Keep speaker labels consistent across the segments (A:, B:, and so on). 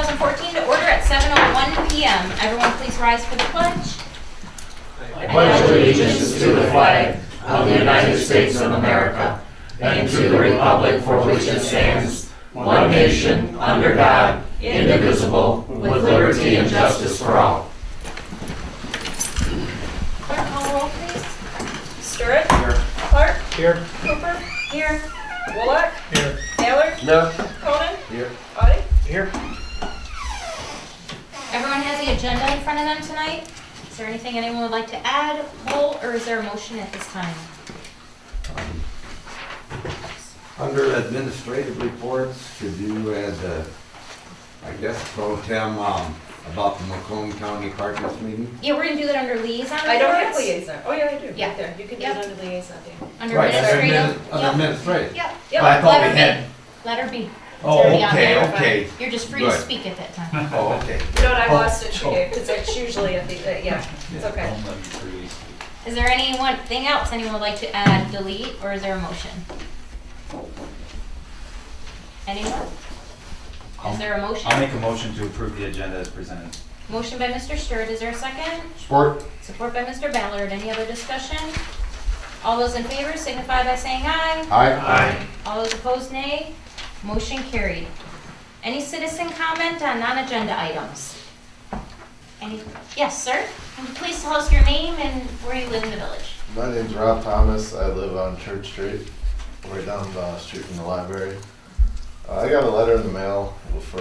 A: 2014 to order at 7:01 p.m. Everyone please rise for the pledge.
B: I pledge allegiance to the flag of the United States of America and to the republic for which it stands, one nation, under God, indivisible, with liberty and justice for all.
A: Clerk, call the roll, please.
C: Sturritt?
B: Here.
C: Clark?
B: Here.
C: Cooper?
A: Here.
C: Bullock?
B: Here.
C: Taylor?
B: No.
C: Conan?
B: Here.
C: Audie?
B: Here.
A: Everyone has the agenda in front of them tonight. Is there anything anyone would like to add, pull, or is there a motion at this time?
D: Under administrative reports, could you add, I guess, pro tem about the Macomb County Partners meeting?
A: Yeah, we're gonna do that under liaison
C: I don't have
A: reports.
C: liaison. Oh, yeah, I do.
A: Yeah.
C: Right there. You can do
A: Yep.
C: it under liaison, Dan.
A: Under
D: Right,
A: administrative.
D: under administrative.
A: Yep.
C: Yep.
D: I thought we
A: Letter
D: had,
A: B. Letter B. It's
D: oh,
A: already on
D: okay,
A: there.
D: okay.
A: You're just free to
D: Good.
A: speak at that time.
D: Oh, okay.
C: You know what, I lost it today, because it's usually at the, yeah, it's okay.
A: Is there anything else anyone would like to add, delete, or is there a motion? Anyone? Is there a motion?
E: I'll make a motion to approve the agenda as presented.
A: Motion by Mr. Sturt, is there a second?
D: Support.
A: Support by Mr. Ballard, any other discussion? All those in favor signify by saying aye.
D: Aye.
A: All those opposed, nay. Motion carried. Any citizen comment on non-agenda items? Yes, sir? Can you please tell us your name and where you live in the village?
F: My name's Rob Thomas. I live on Church Street, right down the street from the library. I got a letter in the mail for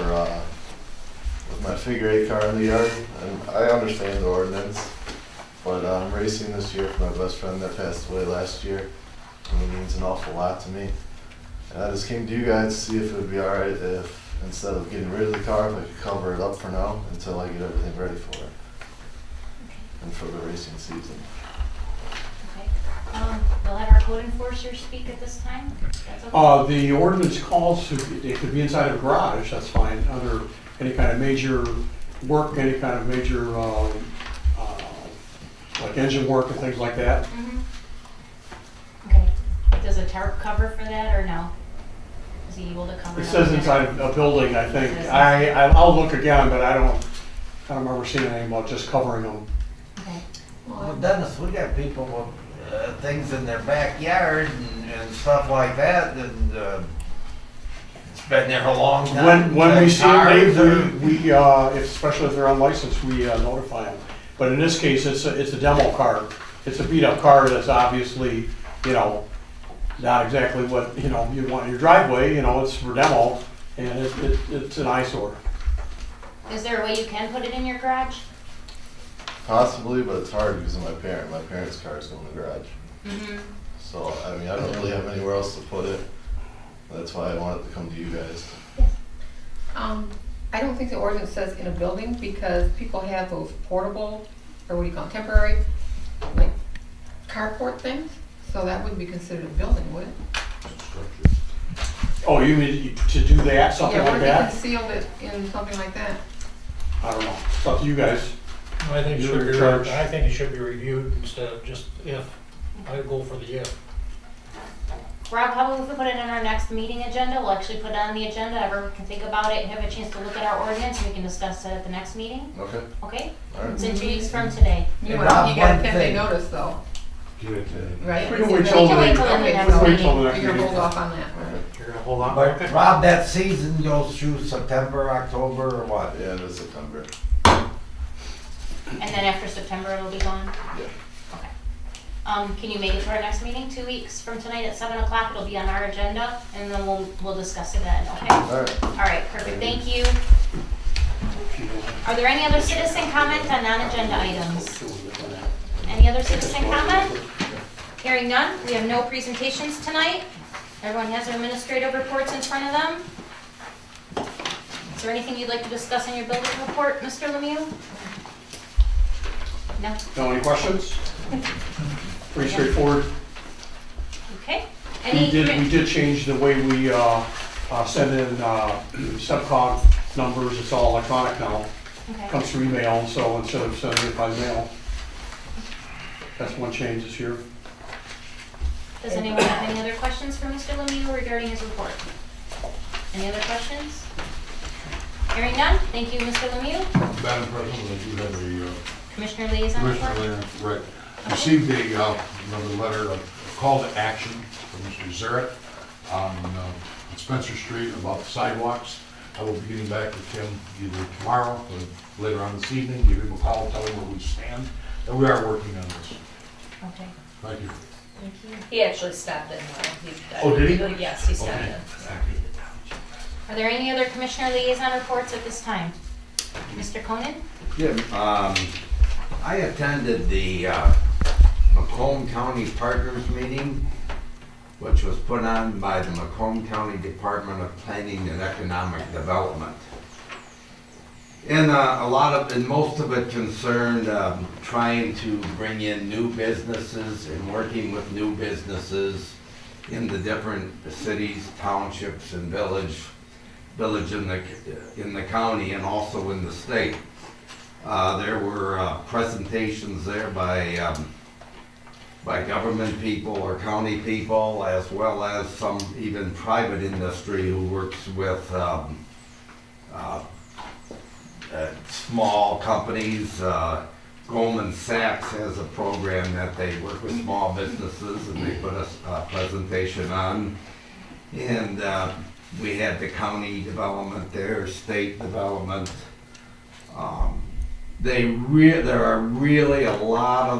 F: with my figure 8 car in the yard, and I understand the ordinance, but I'm racing this year for my best friend that passed away last year, and it means an awful lot to me. And I just came to you guys to see if it would be all right if, instead of getting rid of the car, if I could cover it up for now until I get everything ready for it and for the racing season.
A: Okay. We'll have our code enforcer speak at this time. That's okay.
G: The ordinance calls, it could be inside of a garage, that's fine, under any kind of major work, any kind of major, like engine work and things like that.
A: Mhm. Okay. Does a tarp cover for that or no? Is he able to cover
G: It
A: it?
G: says
A: up
G: inside
A: there?
G: of a building, I think.
A: It says
G: I'll look again, but I don't remember seeing anything about just covering them.
A: Okay.
H: Well, Dennis, we got people with things in their backyard and stuff like that, and it's been there a long time.
G: When we see
H: Cars
G: them, we especially if they're unlicensed, we notify them. But in this case, it's a demo car. It's a beat up car that's obviously, not exactly what, you want in your driveway, it's for demo, and it's an eyesore.
A: Is there a way you can put it in your garage?
F: Possibly, but it's hard because of my parent. My parents' cars go in the garage.
A: Mm-hmm.
F: So, I mean, I don't really have anywhere else to put it. That's why I wanted to come to you guys.
I: I don't think the ordinance says in a building because people have those portable, or what do you call them, temporary, like carport things. So that wouldn't be considered a building, would it?
G: Oh, you mean to do that, something
I: Yeah,
G: like
I: what if you
G: that?
I: concealed it in something like that?
G: I don't know. It's up to you guys.
B: I think
G: You're in charge.
B: it should be reviewed instead of just if. I go for the if.
A: Rob, how about if we put it in our next meeting agenda? We'll actually put it on the agenda. Everyone can think about it and have a chance to look at our ordinance, and we can discuss it at the next meeting.
F: Okay.
A: Okay?
F: All right.
A: It's in 2 weeks from today.
I: You
H: Rob,
I: got a
H: one
I: 10-day
H: thing.
I: notice though,
F: Give it to
I: right?
G: We can wait till
A: We can wait till the
I: Okay,
A: next
I: so
G: wait till the
A: meeting.
G: next
I: you're gonna
G: meeting.
I: hold off on that, right?
G: You're gonna hold on?
H: But Rob, that season goes through September, October, or what?
F: Yeah, it's September.
A: And then after September, it'll be gone?
F: Yeah.
A: Okay. Can you make it to our next meeting, 2 weeks from tonight at 7 o'clock? It'll be on our agenda, and then we'll discuss it then, okay?
F: All right.
A: All right, perfect, thank you. Are there any other citizen comment on non-agenda items? Any other citizen comment? Hearing none, we have no presentations tonight. Everyone has their administrative reports in front of them. Is there anything you'd like to discuss in your building report, Mr. Lemieux? No?
G: No, any questions? Pretty straightforward.
A: Okay.
G: We did change the way we send in subcog numbers. It's all electronic now.
A: Okay.
G: Comes through email, so instead of sending it by mail. That's one change this year.
A: Does anyone have any other questions for Mr. Lemieux regarding his report? Any other questions? Hearing none, thank you, Mr. Lemieux.
J: Madam President, I do have a
A: Commissioner Liaison
J: Commissioner
A: report.
J: Lance, right. Received another letter of call to action from Mr. Zarrett on Spencer Street about the sidewalks. I will be getting back with him either tomorrow or later on this evening, give him a call, tell him where we stand, and we are working on this.
A: Okay,
J: Thank you.
A: thank you.
C: He actually stopped in.
J: Oh, did he?
C: Yes, he stopped
J: Okay.
C: in.
J: Thank you.
A: Are there any other Commissioner Liaison reports at this time? Mr. Conan?
D: Jim, I attended the Macomb County Partners Meeting, which was put on by the Macomb County Department of Planning and Economic Development. And most of it concerned trying to bring in new businesses and working with new businesses in the different cities, townships, and village in the county and also in the state. There were presentations there by government people or county people, as well as some even private industry who works with small companies. Goldman Sachs has a program that they work with small businesses and they put a presentation on. And we had the county development there, state development. There are really a lot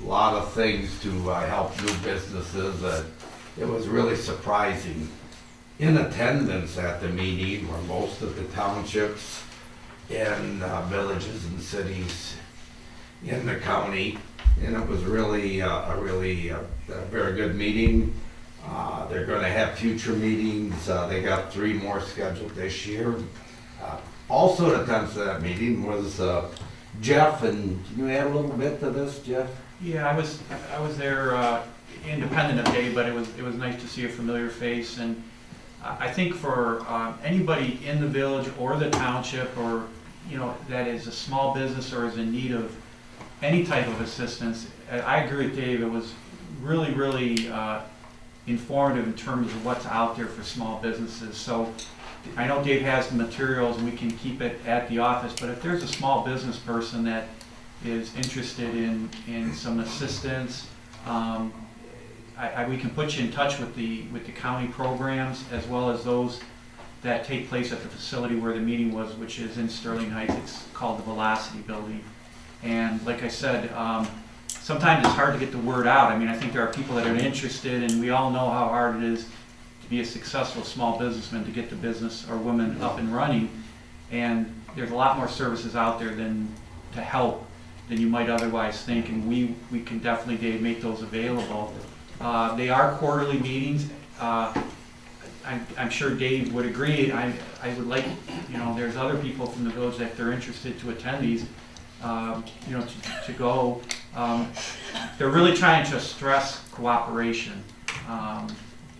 D: of things to help new businesses. It was really surprising. In attendance at the meeting were most of the townships and villages and cities in the county, and it was really a very good meeting. They're going to have future meetings. They got 3 more scheduled this year. Also in attendance at that meeting was Jeff, and can you add a little bit to this, Jeff?
E: Yeah, I was there independent of Dave, but it was nice to see a familiar face, and I think for anybody in the village or the township, or that is a small business or is in need of any type of assistance, I agree with Dave. It was really, really informative in terms of what's out there for small businesses. So I know Dave has the materials and we can keep it at the office, but if there's a small business person that is interested in some assistance, we can put you in touch with the county programs, as well as those that take place at the facility where the meeting was, which is in Sterling Heights. It's called the Velocity Building. And like I said, sometimes it's hard to get the word out. I mean, I think there are people that are interested, and we all know how hard it is to be a successful small businessman, to get the business or woman up and running. And there's a lot more services out there to help than you might otherwise think, and we can definitely, Dave, make those available. They are quarterly meetings. I'm sure Dave would agree. I would like, there's other people from the village that they're interested to attend these, to go. They're really trying to stress cooperation.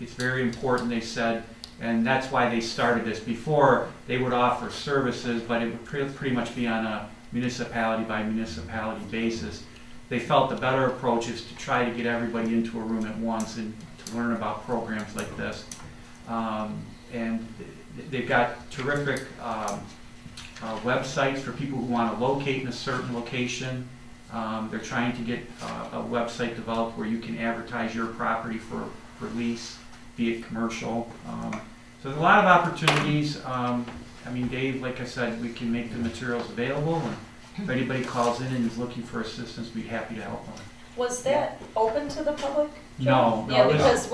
E: It's very important, they said, and that's why they started this. Before, they would offer services, but it would pretty much be on a municipality by municipality basis. They felt the better approach is to try to get everybody into a room at once and to learn about programs like this. And they've got terrific websites for people who want to locate in a certain location. They're trying to get a website developed where you can advertise your property for lease, be it commercial. So there's a lot of opportunities. Dave, like I said, we can make the materials available, and if anybody calls in and is looking for assistance, we'd be happy to help them.
C: Was that open to the public?
E: No,
C: Yeah,
E: it was-
C: because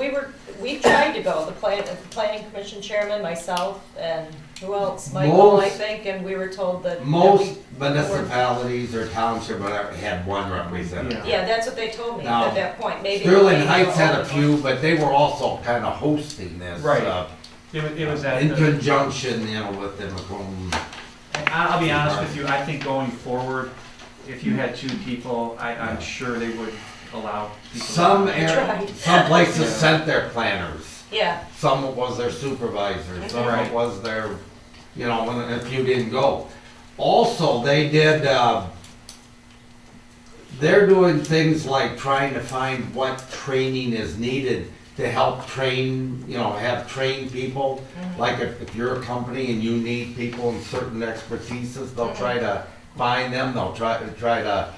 C: we tried to go, the planning commission chairman, myself, and who else? Michael, I think, and we were told that.
D: Most municipalities or township whatever had one representative.
C: Yeah, that's what they told me
D: Now,
C: at that point, maybe.
D: Sterling
C: maybe
D: Heights had a
C: open.
D: few, but they were also kind of hosting this.
E: Right. It was at
D: In
E: the,
D: conjunction, with the Macomb.
E: I'll be honest with you, I think going forward, if you had 2 people, I'm sure they would allow people.
D: Some
C: tried.
D: some places sent their planners.
C: Yeah,
D: Some it was their supervisor, some
E: Right.
D: it was their, if you didn't go. Also, they did, they're doing things like trying to find what training is needed to help train, have trained people. Like if you're a company and you need people in certain expertises, they'll try to find them, they'll try to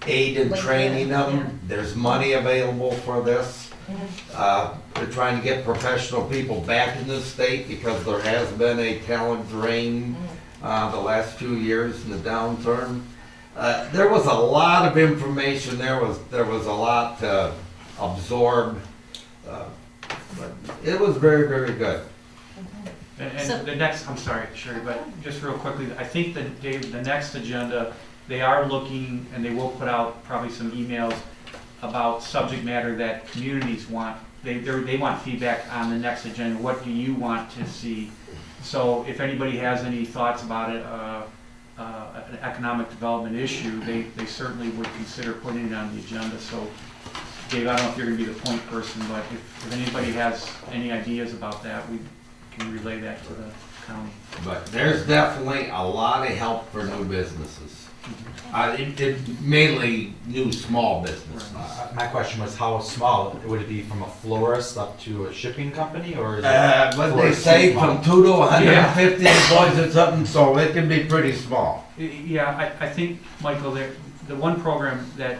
D: aid in training them. There's money available for this. They're trying to get professional people back in the state because there has been a talent drain the last few years in the downturn. There was a lot of information, there was a lot to absorb, but it was very, very good.
E: And the next, I'm sorry, Sherry, but just real quickly, I think that Dave, the next agenda, they are looking, and they will put out probably some emails about subject matter that communities want. They want feedback on the next agenda. What do you want to see? So if anybody has any thoughts about it, an economic development issue, they certainly would consider putting it on the agenda. So Dave, I don't know if you're gonna be the point person, but if anybody has any ideas about that, we can relay that to the county.
D: But there's definitely a lot of help for new businesses. Mainly new small businesses.
B: My question was how small? Would it be from a florist up to a shipping company, or is it?
D: But they say from 2 to 150 employees or something, so it can be pretty small.
E: Yeah, I think, Michael, the one program that,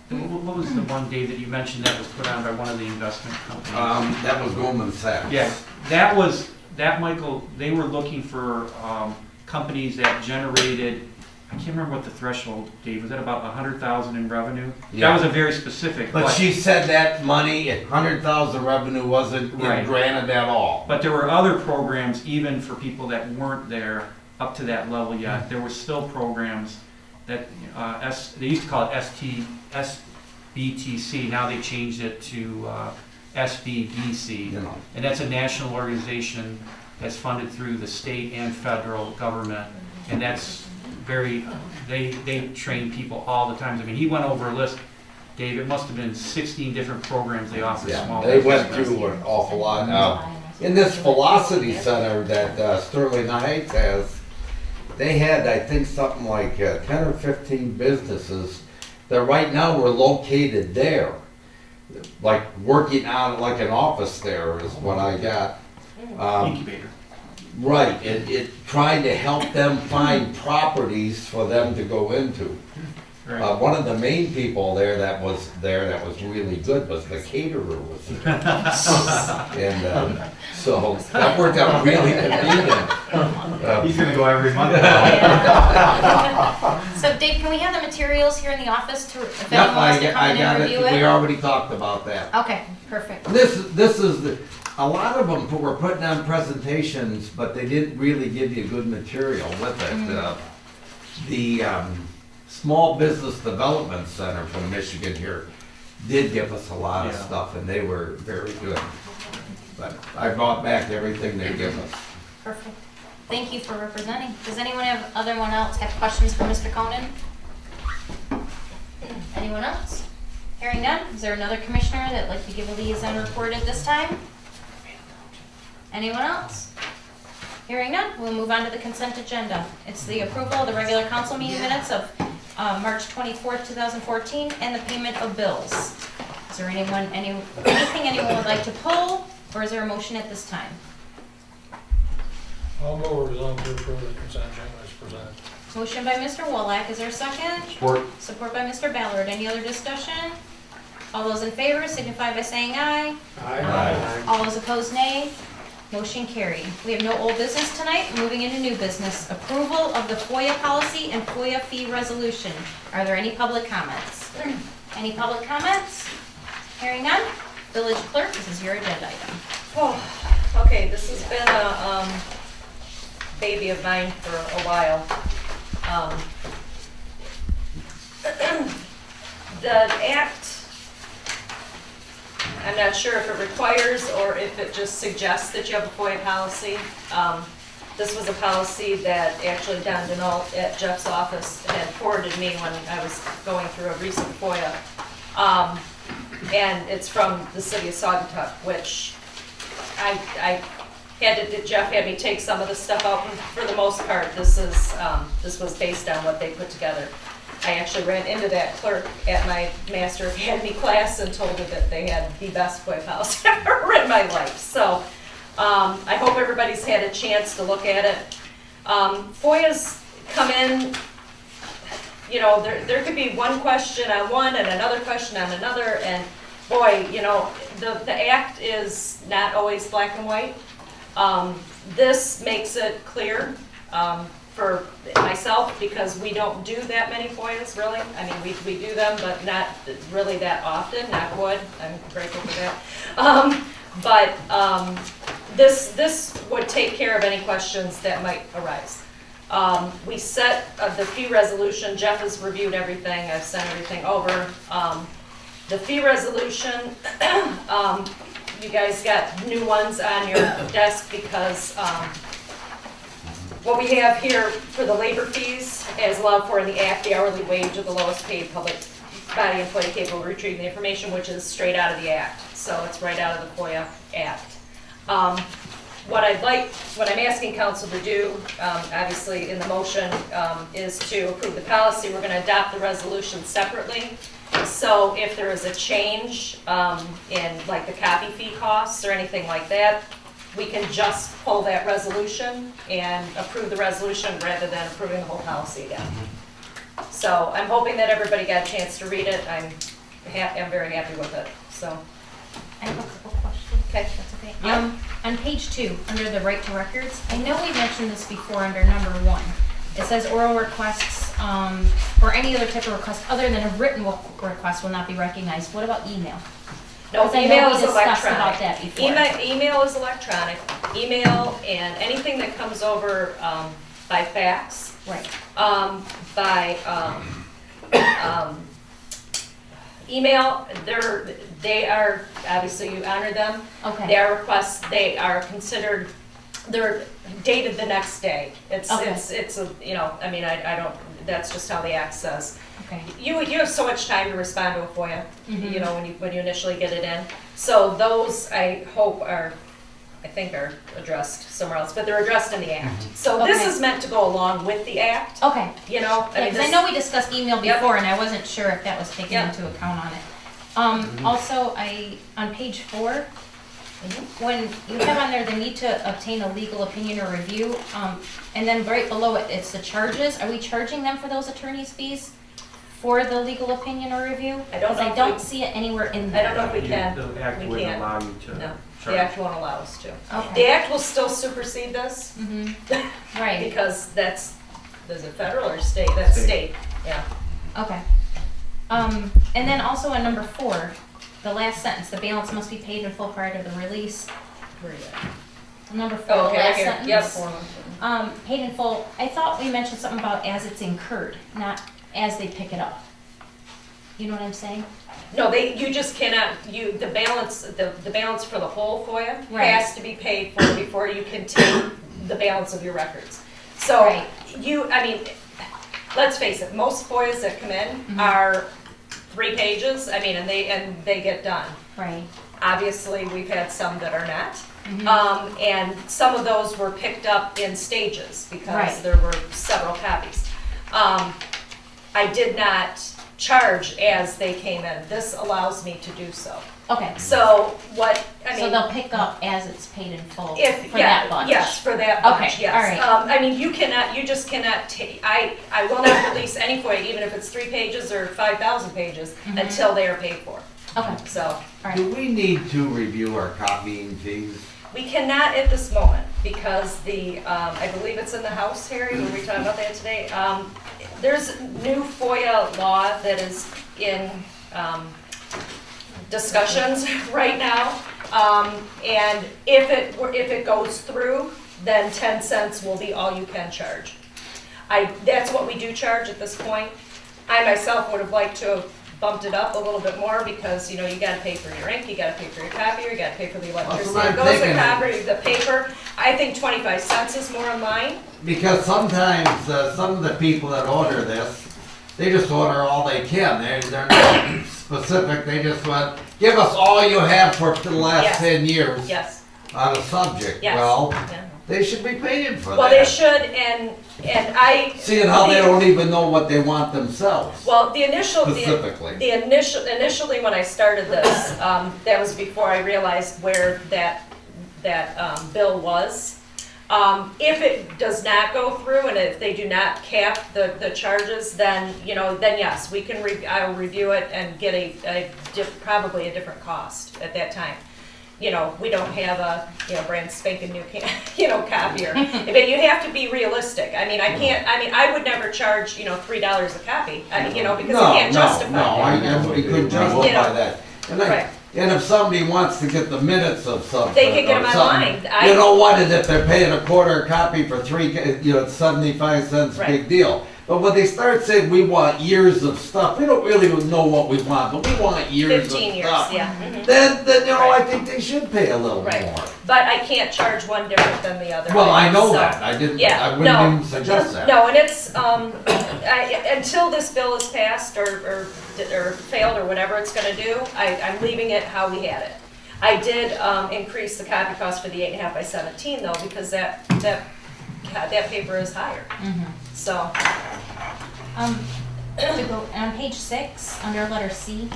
E: what was the one, Dave, that you mentioned that was put on by one of the investment companies?
D: That was Goldman Sachs.
E: Yeah, Michael, they were looking for companies that generated, I can't remember what the threshold, Dave, was that about 100,000 in revenue?
D: Yeah.
E: That was a very specific.
D: But she said that money, 100,000 revenue wasn't
E: Right.
D: granted at all.
E: But there were other programs, even for people that weren't there up to that level yet. There were still programs that, they used to call it SBTC, now they changed it to SBDC.
D: You know.
E: And that's a national organization that's funded through the state and federal government. And that's they train people all the time. I mean, he went over a list, Dave, it must have been 16 different programs they offer small
D: They went
E: businesses.
D: through an awful lot. Now, in this Velocity Center that Sterling Heights has, they had, I think, something like 10 or 15 businesses that right now were located there. Like working out like an office there is what I got.
E: Incubator.
D: Right, it trying to help them find properties for them to go into.
E: Right.
D: One of the main people that was really good was the caterer was there. And so that worked out really convenient.
B: He's gonna go every month.
A: So Dave, can we have the materials here in the office to, if
D: Yep,
A: anyone wants to come
D: I
A: in
D: got
A: and
D: it,
A: review
D: we
A: it?
D: already talked about that.
A: Okay, perfect.
D: This is a lot of them were putting on presentations, but they didn't really give you good material with it. The Small Business Development Center from Michigan here did give us a lot of stuff, and they were very good. But I brought back everything they gave us.
A: Perfect. Thank you for representing. Does anyone else have questions for Mr. Conan? Anyone else? Hearing none, is there another commissioner that'd like to give a liaison report at this time? Anyone else? Hearing none, we'll move on to the consent agenda. It's the approval of the regular council meeting minutes of March 24th, 2014, and the payment of bills. Is there anything anyone would like to pull, or is there a motion at this time?
K: I'll move as long as we approve the consent agenda as presented.
A: Motion by Mr. Wallach, is there a second?
J: Support.
A: Support by Mr. Ballard. Any other discussion? All those in favor signify by saying aye.
K: Aye.
A: All those opposed, nay. Motion carried. We have no old business tonight. Moving into new business. Approval of the FOIA policy and FOIA fee resolution. Are there any public comments? Any public comments? Hearing none. Village clerk, this is your agenda item.
C: Oh, okay, this has been a baby of mine for a while. The act, I'm not sure if it requires or if it just suggests that you have a FOIA policy. This was a policy that actually Don Denault at Jeff's office had forwarded me when I was going through a recent FOIA. And it's from the city of Saugatuck, which Jeff had me take some of the stuff out, and for the most part, this was based on what they put together. I actually ran into that clerk at my Master Academy class and told her that they had the best FOIA policy I've ever read in my life. So I hope everybody's had a chance to look at it. FOIAs come in, you know, there could be one question on one and another question on another, and boy, you know, the act is not always black and white. This makes it clear for myself, because we don't do that many FOIAs, really. I mean, we do them, but not really that often, knock wood, I'm grateful for that. This would take care of any questions that might arise. We set the fee resolution. Jeff has reviewed everything, I've sent everything over. The fee resolution, you guys got new ones on your desk because what we have here for the labor fees, as allowed for in the Act, the hourly wage of the lowest paid public body employee capable of retrieving the information, which is straight out of the Act. So it's right out of the FOIA Act. What I'm asking council to do, obviously in the motion, is to approve the policy. We're going to adopt the resolution separately. So if there is a change in like the copy fee costs or anything like that, we can just pull that resolution and approve the resolution rather than approving the whole policy again. So I'm hoping that everybody got a chance to read it. I'm very happy with it. So.
A: I have a couple questions.
C: Okay.
A: That's okay.
C: Yep.
A: On page 2, under the right to records, I know we mentioned this before under number 1. It says oral requests or any other type of request other than a written request will not be recognized. What about email?
C: No,
A: Because I know
C: email
A: we
C: is
A: discussed
C: electronic.
A: about that before.
C: Email is electronic. Email and anything that comes over by fax,
A: Right.
C: by email, they are, obviously you honor them.
A: Okay.
C: They are requests, they are considered, they're dated the next day. It's a, you know, I mean, I don't, that's just how the Act says.
A: Okay.
C: You have so much time to respond to a FOIA,
A: Mhm.
C: you know, when you initially get it in. So those, I hope, I think are addressed somewhere else, but they're addressed in the Act. So this
A: Okay.
C: is meant to go along with the Act,
A: Okay.
C: you know?
A: Yeah, because I know we discussed email
C: Yep.
A: before, and I wasn't sure if that was taken
C: Yep.
A: into account on it. Also, on page 4, when you have on there the need to obtain a legal opinion or review, and then right below it, it's the charges. Are we charging them for those attorney's fees for the legal opinion or review?
C: I don't know
A: Because I
C: if
A: don't
C: we-
A: see it anywhere in
C: I
A: there.
C: don't know if we can.
E: The Act
C: We
E: wouldn't
C: can't.
E: allow you to
C: No,
E: charge.
C: the Act won't allow us to.
A: Okay.
C: The Act will still supersede this,
A: Mhm. Right,
C: because that's, is it federal or state? That's state, yeah.
A: okay. And then also on number 4, the last sentence, the balance must be paid in full prior to the release.
C: Where are you at?
A: Number 4,
C: Oh,
A: the
C: okay, right
A: last
C: here.
A: sentence.
C: Yep.
A: Paid in full, I thought we mentioned something about as it's incurred, not as they pick it up. You know what I'm saying?
C: No, you just cannot, the balance for the whole FOIA
A: Right.
C: has to be paid for before you can take the balance of your records. So,
A: Right.
C: I mean, let's face it, most FOIAs that come in
A: Mhm.
C: are 3 pages, I mean, and they get done.
A: Right.
C: Obviously, we've had some that are not.
A: Mhm.
C: And some of those were picked up in stages because
A: Right.
C: there were several copies. I did not charge as they came in. This allows me to do so.
A: Okay,
C: So
A: so they'll pick up as it's paid in full
C: if,
A: for
C: yeah,
A: that bunch?
C: yes, for that bunch,
A: Okay,
C: yes.
A: all right.
C: I mean, you just cannot take, I will not release any FOIA, even if it's 3 pages or 5,000 pages,
A: Mhm.
C: until they are paid for.
A: Okay,
C: So,
A: all right.
D: Do we need to review our copying fees?
C: we cannot at this moment, because I believe it's in the House, Harry, were we talking about that today? There's new FOIA law that is in discussions right now. And if it goes through, then 10 cents will be all you can charge. That's what we do charge at this point. I myself would have liked to have bumped it up a little bit more because, you know, you gotta pay for your ink, you gotta pay for your copier, you gotta pay for the electricity.
D: what I'm
C: It goes to
D: thinking.
C: copy, the paper. I think 25 cents is more in line.
D: Because sometimes, some of the people that order this, they just order all they can. They're not specific, they just want, give us all you have for the last
C: Yes.
D: 10 years
C: Yes,
D: on a subject.
C: yes.
D: Well,
C: Yeah.
D: they should be paying for that.
C: Well, they should, and I.
D: Seeing how they don't even know what they want themselves,
C: Well, the initial.
D: specifically.
C: Initially when I started this, that was before I realized where that bill was. If it does not go through and if they do not cap the charges, then, then yes, we can, I will review it and get probably a different cost at that time. We don't have a, brand spanking new, copier. But you have to be realistic. I mean, I would never charge, $3 a copy, because you can't justify it.
D: We couldn't justify that.
C: Right.
D: And if somebody wants to get the minutes of something.
C: They can get
D: or
C: them
D: something,
C: online.
D: You know what, and if they're paying a quarter a copy for it's 75 cents,
C: Right.
D: big deal. But when they start saying we want years of stuff, we don't really know what we want, but we want years of
C: 15 years,
D: stuff.
C: yeah. Mhm.
D: Then
C: Right.
D: I think they should pay a little
C: Right.
D: more.
C: But I can't charge one different than the other.
D: Well, I know
C: So-
D: that, I didn't,
C: Yeah,
D: I wouldn't
C: no.
D: even suggest that.
C: No, and it's, until this bill is passed or failed or whatever it's gonna do, I'm leaving it how we had it. I did, increase the copy cost for the 8.5 by 17 though, because that paper is higher, so.
A: To go on page 6, under letter C,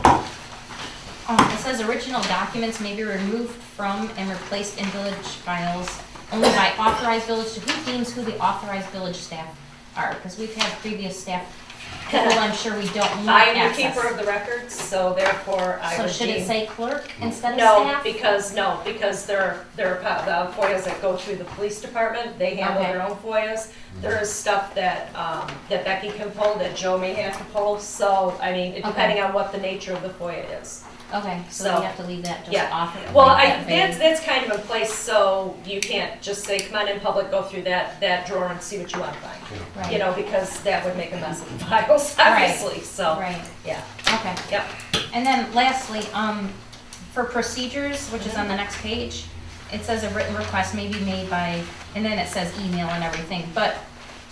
A: it says original documents may be removed from and replaced in village files only by authorized village. Who deems who the authorized village staff are? Because we've had previous staff people, I'm sure we don't want
C: I am the
A: access.
C: keeper of the records, so therefore I
A: So
C: would
A: should it
C: deem-
A: say clerk instead of
C: No,
A: staff?
C: because there are FOIAs that go through the police department, they handle
A: Okay.
C: their own FOIAs. There is stuff that Becky can pull, that Joe may have to pull, so, depending on what the nature of the FOIA is.
A: Okay, so
C: So,
A: we have to leave that just
C: yeah.
A: off.
C: Well,
A: leave that vague.
C: that's kind of in place, so you can't just say, come on in public, go through that drawer and see what you want to find.
A: Right.
C: Because that would make a mess of the files,
A: Right.
C: obviously, so,
A: Right,
C: yeah,
A: okay.
C: yep.
A: And then lastly, for procedures, which is on the next page, it says a written request may be made by, and then it says email and everything, but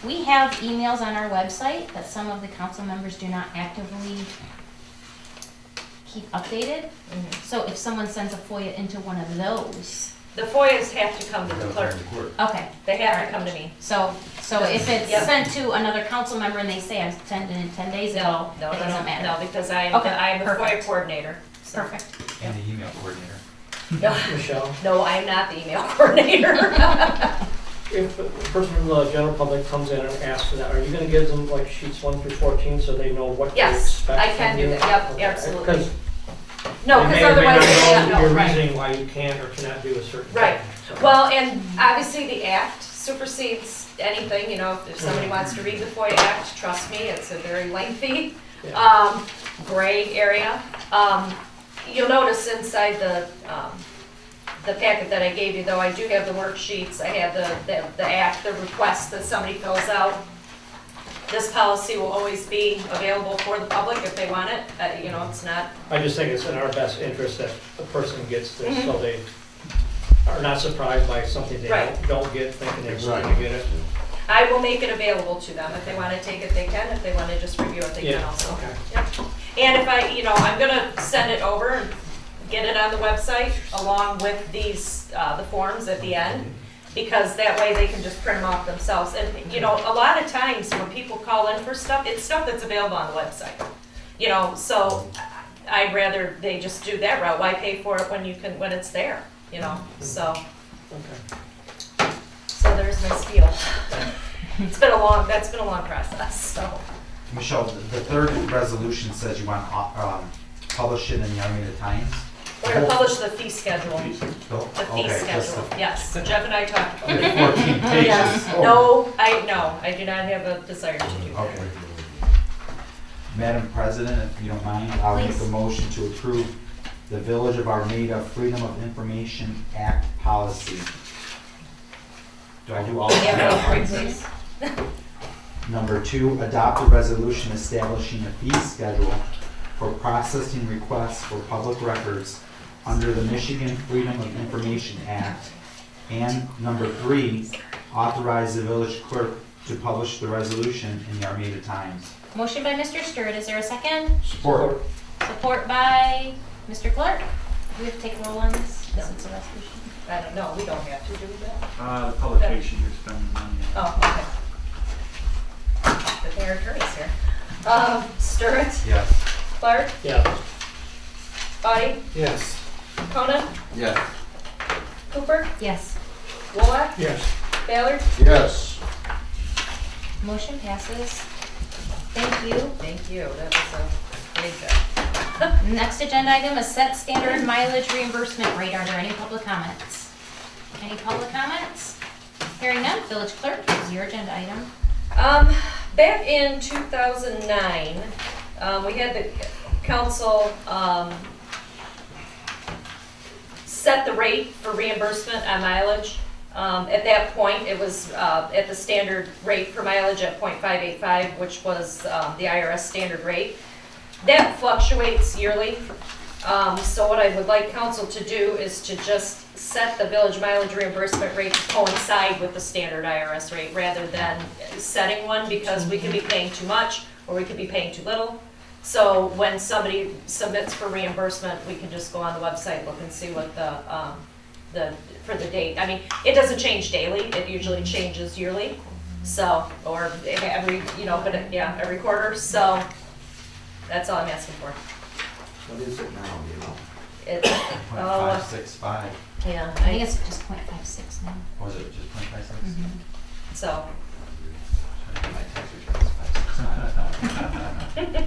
A: we have emails on our website that some of the council members do not actively keep updated. So if someone sends a FOIA into one of those,
C: The FOIAs have to come to the clerk,
A: okay.
C: they have to come to me.
A: So if it's
C: Yep.
A: sent to another council member and they say I sent it in 10 days ago,
C: No,
A: it doesn't matter.
C: No, because I am,
A: Okay,
C: I am the FOIA
A: perfect.
C: coordinator. so.
A: Perfect.
B: And the email coordinator.
C: No,
K: Michelle,
C: no, I am not the email coordinator.
K: if a person from the general public comes in and asks for that, are you gonna give them like sheets 1 through 14 so they know what to
C: Yes,
K: expect
C: I
K: from
C: can do
K: you?
C: that. Yep,
K: Okay,
C: absolutely.
K: Because
C: No,
K: they
C: because
K: may or may
C: otherwise,
K: not know
C: no,
K: your
C: right.
K: reasoning why you can't or cannot do a certain thing.
C: Right.
K: so.
C: Well, and obviously the act supersedes anything, if somebody wants to read the FOIA Act, trust me, it's a very lengthy,
K: Yeah.
C: gray area. You'll notice inside the packet that I gave you, though, I do have the worksheets, I have the act, the request that somebody fills out. This policy will always be available for the public if they want it, it's not.
K: I just think it's in our best interest that a person gets this
C: Mm-hmm.
K: so they are not surprised by something they
C: Right.
K: don't get, thinking they're going to get it.
C: I will make it available to them. If they want to take it, they can. If they want to just review it, they can
K: Yeah,
C: also.
K: okay.
C: Yep. And if I'm gonna send it over and get it on the website along with these, the forms at the end, because that way they can just print them off themselves. And, a lot of times when people call in for stuff, it's stuff that's available on the website. So I'd rather they just do that route. Why pay for it when it's there, so.
K: Okay.
C: So there's my spiel. That's been a long process, so.
B: Michelle, the third resolution says you want publish it in the Armada Times.
C: We're gonna publish the fee schedule,
B: Oh,
C: the fee
B: okay, just
C: schedule, yes. Jeff and I talked about
B: the
C: it.
B: 14 pages.
C: Yes. No, I do not have a desire to do that.
B: Okay. Madam President, if you don't mind, I'll make a
A: Please.
B: motion to approve the Village of Armada Freedom of Information Act policy. Do I do all of
C: Yeah,
B: that?
C: roll three, please.
B: Number 2, adopt a resolution establishing a fee schedule for processing requests for public records under the Michigan Freedom of Information Act. And number 3, authorize the village clerk to publish the resolution in the Armada Times.
A: Motion by Mr. Stewart, is there a second?
B: Support.
A: Support by Mr. Clark. Do we have to take a roll on this? Because it's a resolution.
C: I don't know, we don't have to do that.
E: The publication you're spending money on.
C: Oh, okay. But their attorney's here. Sturts,
B: Yes.
C: Clark,
K: Yeah.
C: Audie,
B: Yes.
C: Conan,
D: Yes.
C: Cooper,
A: Yes.
C: Wolock,
K: Yes.
C: Ballard.
J: Yes.
A: Motion passes. Thank you.
C: Thank you, that was a great job.
A: Next agenda item is set standard mileage reimbursement rate. Are there any public comments? Any public comments? Hearing none, village clerk, this is your agenda item.
C: Back in 2009, we had the council set the rate for reimbursement on mileage. At that point, it was at the standard rate for mileage at .585, which was the IRS standard rate. That fluctuates yearly. So what I would like council to do is to just set the village mileage reimbursement rate to coincide with the standard IRS rate rather than setting one, because we could be paying too much or we could be paying too little. So when somebody submits for reimbursement, we can just go on the website, look and see what for the date. I mean, it doesn't change daily, it usually changes yearly. So, or every, but every quarter, so that's all I'm asking for.
D: What is it now, you know?
C: It's, oh,
B: .565.
C: yeah,
A: I think it's just .56 now.
B: Was it just .56?
C: so,
B: My tax return is 565.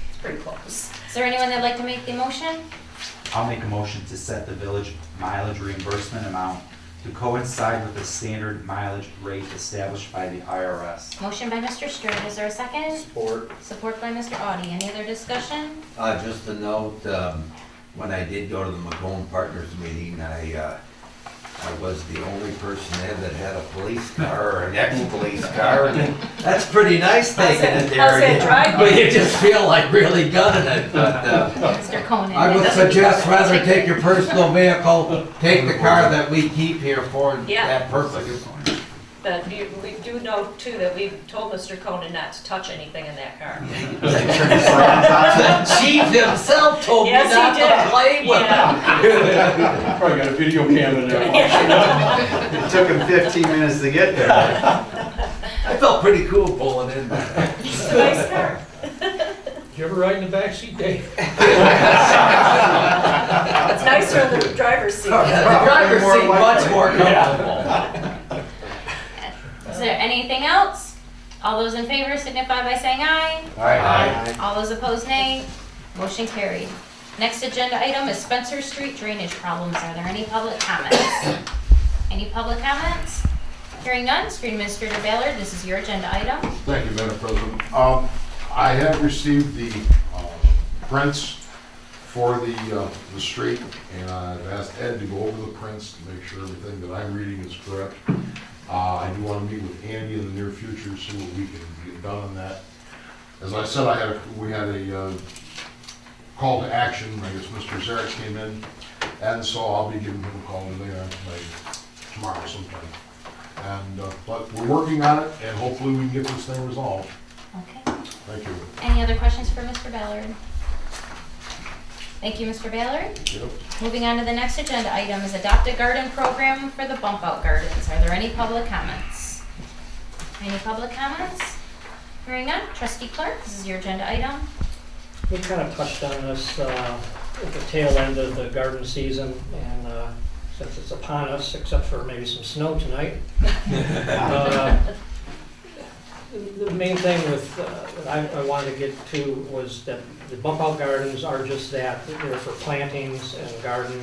C: it's pretty close.
A: Is there anyone that'd like to make the motion?
B: I'll make a motion to set the village mileage reimbursement amount to coincide with the standard mileage rate established by the IRS.
A: Motion by Mr. Sturt, is there a second?
B: Support.
A: Support by Mr. Audie. Any other discussion?
D: Just a note, when I did go to the Macomb Partners meeting, I was the only person there that had a police car or an ex-police car, and that's pretty nice taking it there.
C: How's that drive?
D: But you just feel like really gunning it, but,
A: Mr. Conan.
D: I would suggest rather take your personal vehicle, take the car that we keep here for
C: Yeah.
D: that purpose.
C: But we do know too that we've told Mr. Conan not to touch anything in that car.
D: The chief himself told me
C: Yes, he
D: not
C: did.
D: to play with
C: Yeah.
G: Probably got a video cam in there.
L: It took him 15 minutes to get there.
D: I felt pretty cool pulling in there.
C: It's a nice car.
K: Did you ever ride in the backseat, Dave?
C: It's nicer in the driver's seat.
D: The driver's seat much more comfortable.
A: Is there anything else? All those in favor signify by saying aye.
D: Aye.
A: All those opposed, nay. Motion carried. Next agenda item is Spencer Street drainage problems. Are there any public comments? Any public comments? Hearing none, Street Administrator Ballard, this is your agenda item.
J: Thank you, Madam President. I have received the prints for the street, and I've asked Ed to go over the prints to make sure everything that I'm reading is correct. I do want to meet with Andy in the near future, see what we can get done on that. As I said, we had a call to action. I guess Mr. Zarek came in, and so I'll be giving him a call today, tomorrow sometime. And but we're working on it, and hopefully we can get this thing resolved.
A: Okay.
J: Thank you.
A: Any other questions for Mr. Ballard? Thank you, Mr. Ballard.
J: Yep.
A: Moving on to the next agenda item is adopt a garden program for the bump out gardens. Are there any public comments? Any public comments? Hearing none, trustee Clark, this is your agenda item.
K: We kind of touched on this at the tail end of the garden season, and since it's upon us, except for maybe some snow tonight. The main thing that I wanted to get to was that the bump out gardens are just that. They're for plantings and garden,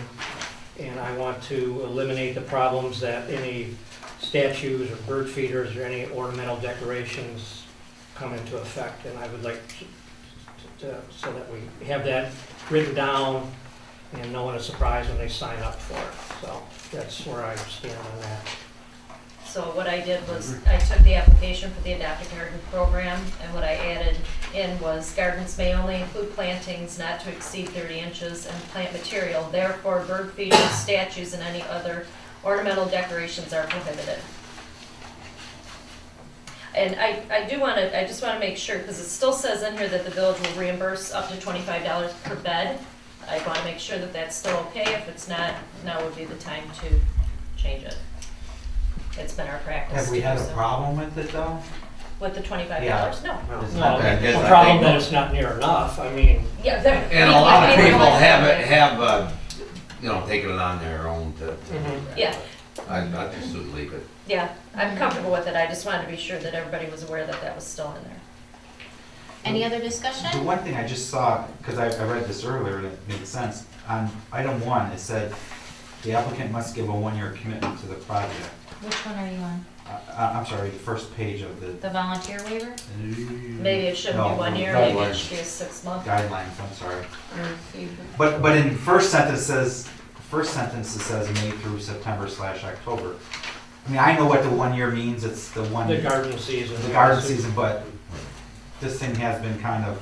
K: and I want to eliminate the problems that any statues or bird feeders or any ornamental decorations come into effect. And I would like so that we have that written down and no one is surprised when they sign up for it. So that's where I stand on that.
C: So what I did was, I took the application for the Adopt a Garden program, and what I added in was gardens may only include plantings not to exceed 30 inches and plant material. Therefore, bird feeders, statues, and any other ornamental decorations are prohibited. And I just want to make sure, because it still says in here that the village will reimburse up to $25 per bed. I wanna make sure that that's still okay. If it's not, now would be the time to change it. It's been our practice.
L: Have we
C: to
L: had
C: do
L: a
C: so.
L: problem with it though?
C: With the $25?
L: Yeah.
C: No.
K: No,
D: Okay, I guess
K: the
D: I
K: problem
D: think-
K: that it's not near enough, I mean,
C: Yeah, there.
D: And a lot of people have, taken it on their own to,
C: Yeah,
D: I'd just leave it.
C: yeah, I'm comfortable with it. I just wanted to be sure that everybody was aware that that was still in there.
A: Any other
L: The
A: discussion?
L: one thing I just saw, because I read this earlier, and it made sense, on item 1, it said, the applicant must give a 1-year commitment to the project.
A: Which one are you on?
L: I'm sorry, the first page of the.
A: The volunteer waiver?
C: Maybe it shouldn't be
L: No,
C: 1 year,
L: guidelines.
C: maybe it should be a 6-month.
L: Guidelines, I'm sorry.
I: Or see if-
L: But in first sentence it says May through September/October. I mean, I know what the 1 year means, it's the one,
K: the
L: the
K: garden season.
L: garden season, but this thing has been kind of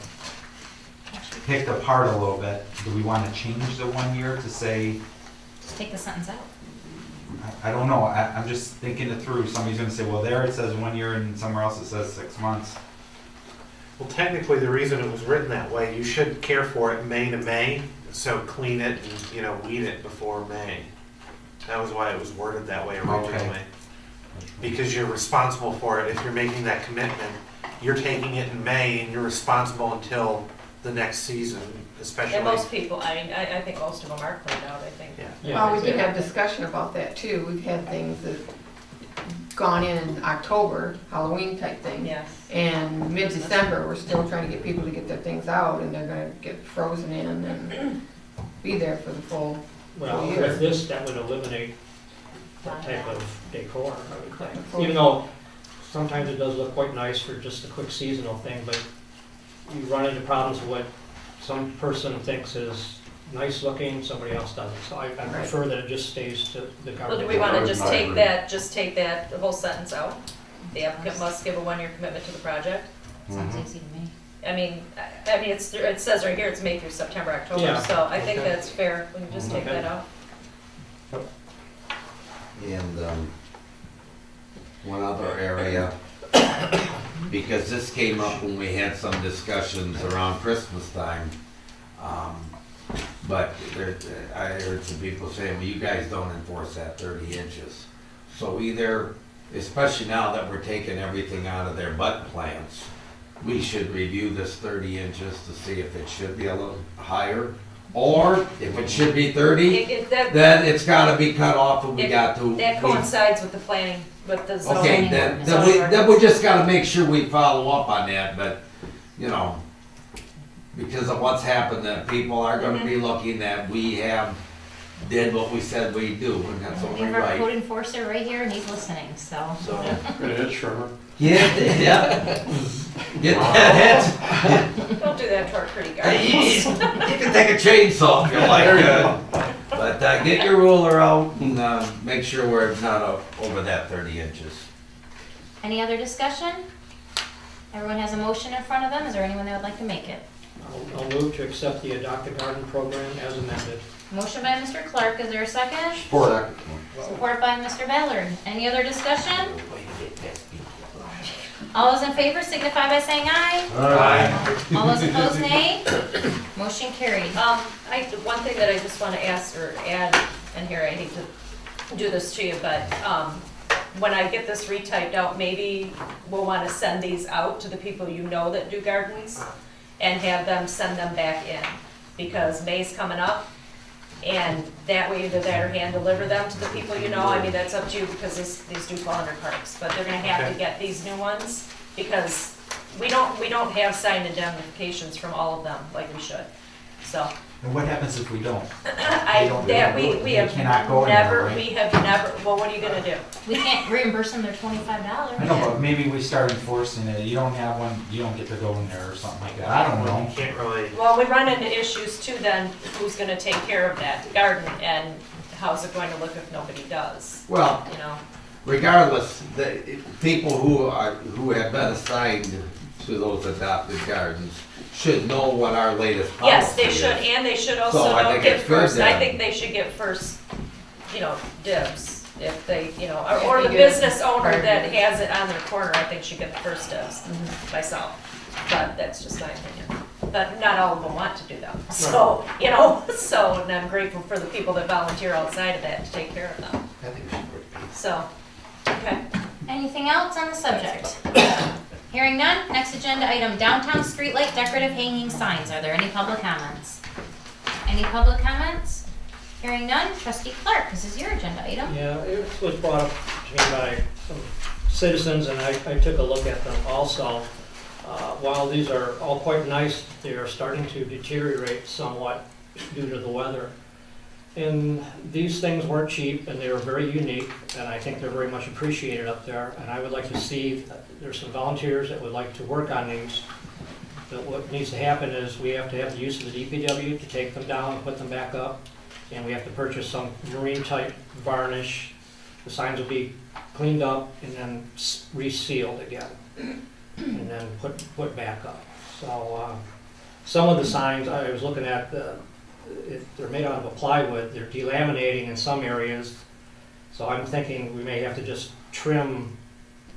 L: picked apart a little bit. Do we want to change the 1 year to say,
A: Just take the sentence out.
L: I don't know, I'm just thinking it through. Somebody's gonna say, well, there it says 1 year and somewhere else it says 6 months.
M: Well, technically, the reason it was written that way, you should care for it May to May, so clean it and, weed it before May. That was why it was worded that way originally. Because you're responsible for it. If you're making that commitment, you're taking it in May and you're responsible until the next season, especially.
C: And most people, I think most of them are cleaned out, I think.
M: Yeah.
K: Yeah,
I: Well, we did have discussion about that too. We've had things that gone in October, Halloween type things.
C: Yes.
I: And mid-December, we're still trying to get people to get their things out and they're gonna get frozen in and be there for the full
K: Well,
I: year.
K: with this, that would eliminate that type of decor, I would think.
I: Decor.
K: Even though sometimes it does look quite nice for just a quick seasonal thing, but you run into problems with what some person thinks is nice looking, somebody else doesn't. So I prefer that it just stays to the
C: Well,
K: garden.
C: do we wanna just
J: I
C: take
J: agree.
C: that, the whole sentence out? The applicant must give a 1-year commitment to the project?
A: Sounds easy to me.
C: I mean, it says right here, it's May through September, October,
K: Yeah.
C: so I think
K: Okay.
C: that's fair. We can just take
K: Okay.
C: that out.
D: And one other area, because this came up when we had some discussions around Christmas time. But I heard some people saying, well, you guys don't enforce that 30 inches. So either, especially now that we're taking everything out of their butt plants, we should review this 30 inches to see if it should be a little higher. Or if it should be 30, then it's gotta be cut off and we got to.
C: That coincides with the planning, with the zoning.
D: Okay, then we just gotta make sure we follow up on that, but, because of what's happened, that people are gonna be looking that we have did what we said we'd do, and that's
A: We
D: only
A: have our
D: right.
A: code enforcer right here and he's listening, so.
D: So,
G: Good hit, Shermer.
D: yeah, get that hit.
C: Don't do that to our pretty
D: You
C: gardens.
D: can take a chainsaw if you like, but get your ruler out and make sure we're not over that 30 inches.
A: Any other discussion? Everyone has a motion in front of them. Is there anyone that would like to make it?
K: I'll move to accept the Adopt a Garden program as amended.
A: Motion by Mr. Clark. Is there a second?
J: Support that.
A: Support by Mr. Ballard. Any other discussion? All those in favor signify by saying aye.
J: Aye.
A: All those opposed, nay. Motion carried.
C: One thing that I just wanna ask or add, and here I hate to do this to you, but, when I get this retyped out, maybe we'll wanna send these out to the people you know that do gardens and have them send them back in, because May's coming up. And that way, either that or hand deliver them to the people you know. I mean, that's up to you because these do fall under parks, but they're gonna have to get these new ones because we don't have signed indemnifications from all of them like we should. So
L: And what happens if we don't?
C: we have
L: cannot go in there,
C: never,
L: right?
C: we have never, well, what are you gonna do?
A: We can't reimburse them their $25.
L: I know, but maybe we start enforcing it. You don't have one, you don't get to go in there or something like that. I don't
M: You
L: know.
M: can't really.
C: Well, we run into issues too then, who's gonna take care of that garden and how's it going to look if nobody does,
D: Well,
C: you know?
D: regardless, the people who have been assigned to those adopted gardens should know what our latest policy
C: Yes, they
D: is.
C: should, and they should also
D: So I
C: know
D: think
C: get
D: it's good
C: first, I
D: then.
C: think they should get first, dibs. If they, or
I: If
C: the
I: they get
C: business owner
I: part of
C: that
I: it.
C: has it on their corner, I think should get the first dibs myself. But that's just my opinion. But but not all of them want to do them. So, you know, so, and I'm grateful for the people that volunteer outside of that to take care of them.
H: I think we should put it.
C: So, okay.
A: Anything else on the subject? Hearing none, next agenda item, downtown streetlight decorative hanging signs. Are there any public comments? Any public comments? Hearing none, trustee Clark, this is your agenda item.
K: Yeah, it was brought up to me by some citizens, and I took a look at them also. While these are all quite nice, they are starting to deteriorate somewhat due to the weather. And these things weren't cheap, and they were very unique, and I think they're very much appreciated up there. And I would like to see, there's some volunteers that would like to work on these. But what needs to happen is we have to have the use of the DPW to take them down and put them back up. And we have to purchase some marine type varnish. The signs will be cleaned up and then resealed again. And then put back up. So some of the signs, I was looking at, they're made out of a plywood, they're delaminating in some areas. So I'm thinking we may have to just trim,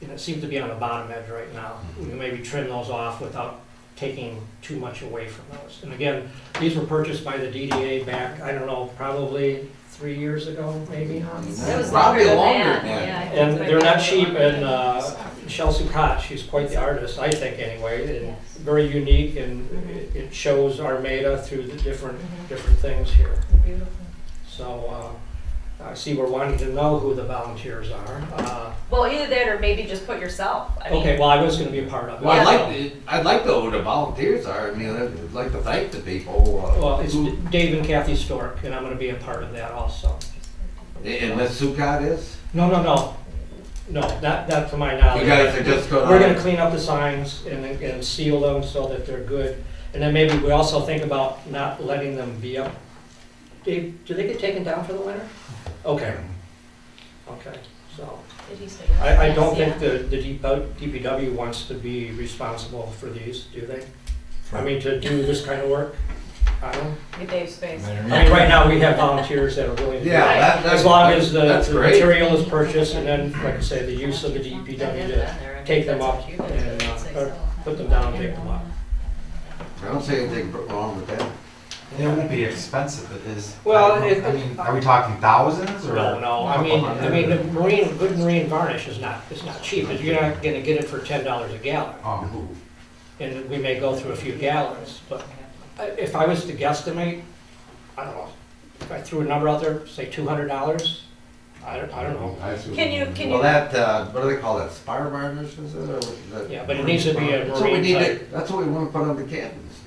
K: and it seems to be on the bottom edge right now. We can maybe trim those off without taking too much away from those. And again, these were purchased by the DDA back, I don't know, probably 3 years ago, maybe.
C: It was
D: Probably
C: longer
D: longer
C: than
D: than
C: that.
D: that.
C: Yeah, I think
K: And
C: it's
K: they're not
C: like
K: cheap,
C: longer
K: and
C: than
K: Michelle Sucott, she's quite the artist, I think anyway, and very unique, and it shows Armada through the different things here.
C: Beautiful.
K: So, I see we're wanting to know who the volunteers are.
C: Well, either that or maybe just put yourself. I mean,
K: Okay, well, I was gonna be a part of it.
D: Well,
C: Yeah.
D: I'd like to know who the volunteers are. I mean, I'd like to thank the people.
K: Well, it's
D: who-
K: Dave and Kathy Stork, and I'm gonna be a part of that also.
D: And Miss Sukat is?
K: No, that to my knowledge.
D: You guys are just gonna.
K: We're gonna clean up the signs and seal them so that they're good. And then maybe we also think about not letting them be up. Dave, do they get taken down for the winter? Okay, so,
C: Did he say
K: I don't
C: yes,
K: think the DPW wants to be responsible for these, do they? I mean, to do this kind of work? I don't,
C: Get Dave's face.
K: I mean, right now, we have volunteers that are willing to do
D: Yeah,
K: it. As long as
D: that's
K: the
D: great.
K: material is purchased, and then, like I say, the use of the DPW to take them up and, or put them down, take them up.
D: I don't see anything wrong with that.
L: It won't be expensive, it is.
K: Well,
L: I mean, are we talking thousands or?
K: No, I mean, the good marine varnish is not cheap, but you're not gonna get it for $10 a gallon.
L: Oh,
K: And we may go through a few gallons, but if I was to guesstimate, I don't know, if I threw a number out there, say $200, I don't know.
C: Can you?
D: Well, that, what do they call that, spire varnish, is it, or is that?
K: Yeah, but it needs to be a
D: That's what we
K: marine
D: need
K: type.
D: to, that's what we wanna put on the cabins, Steve.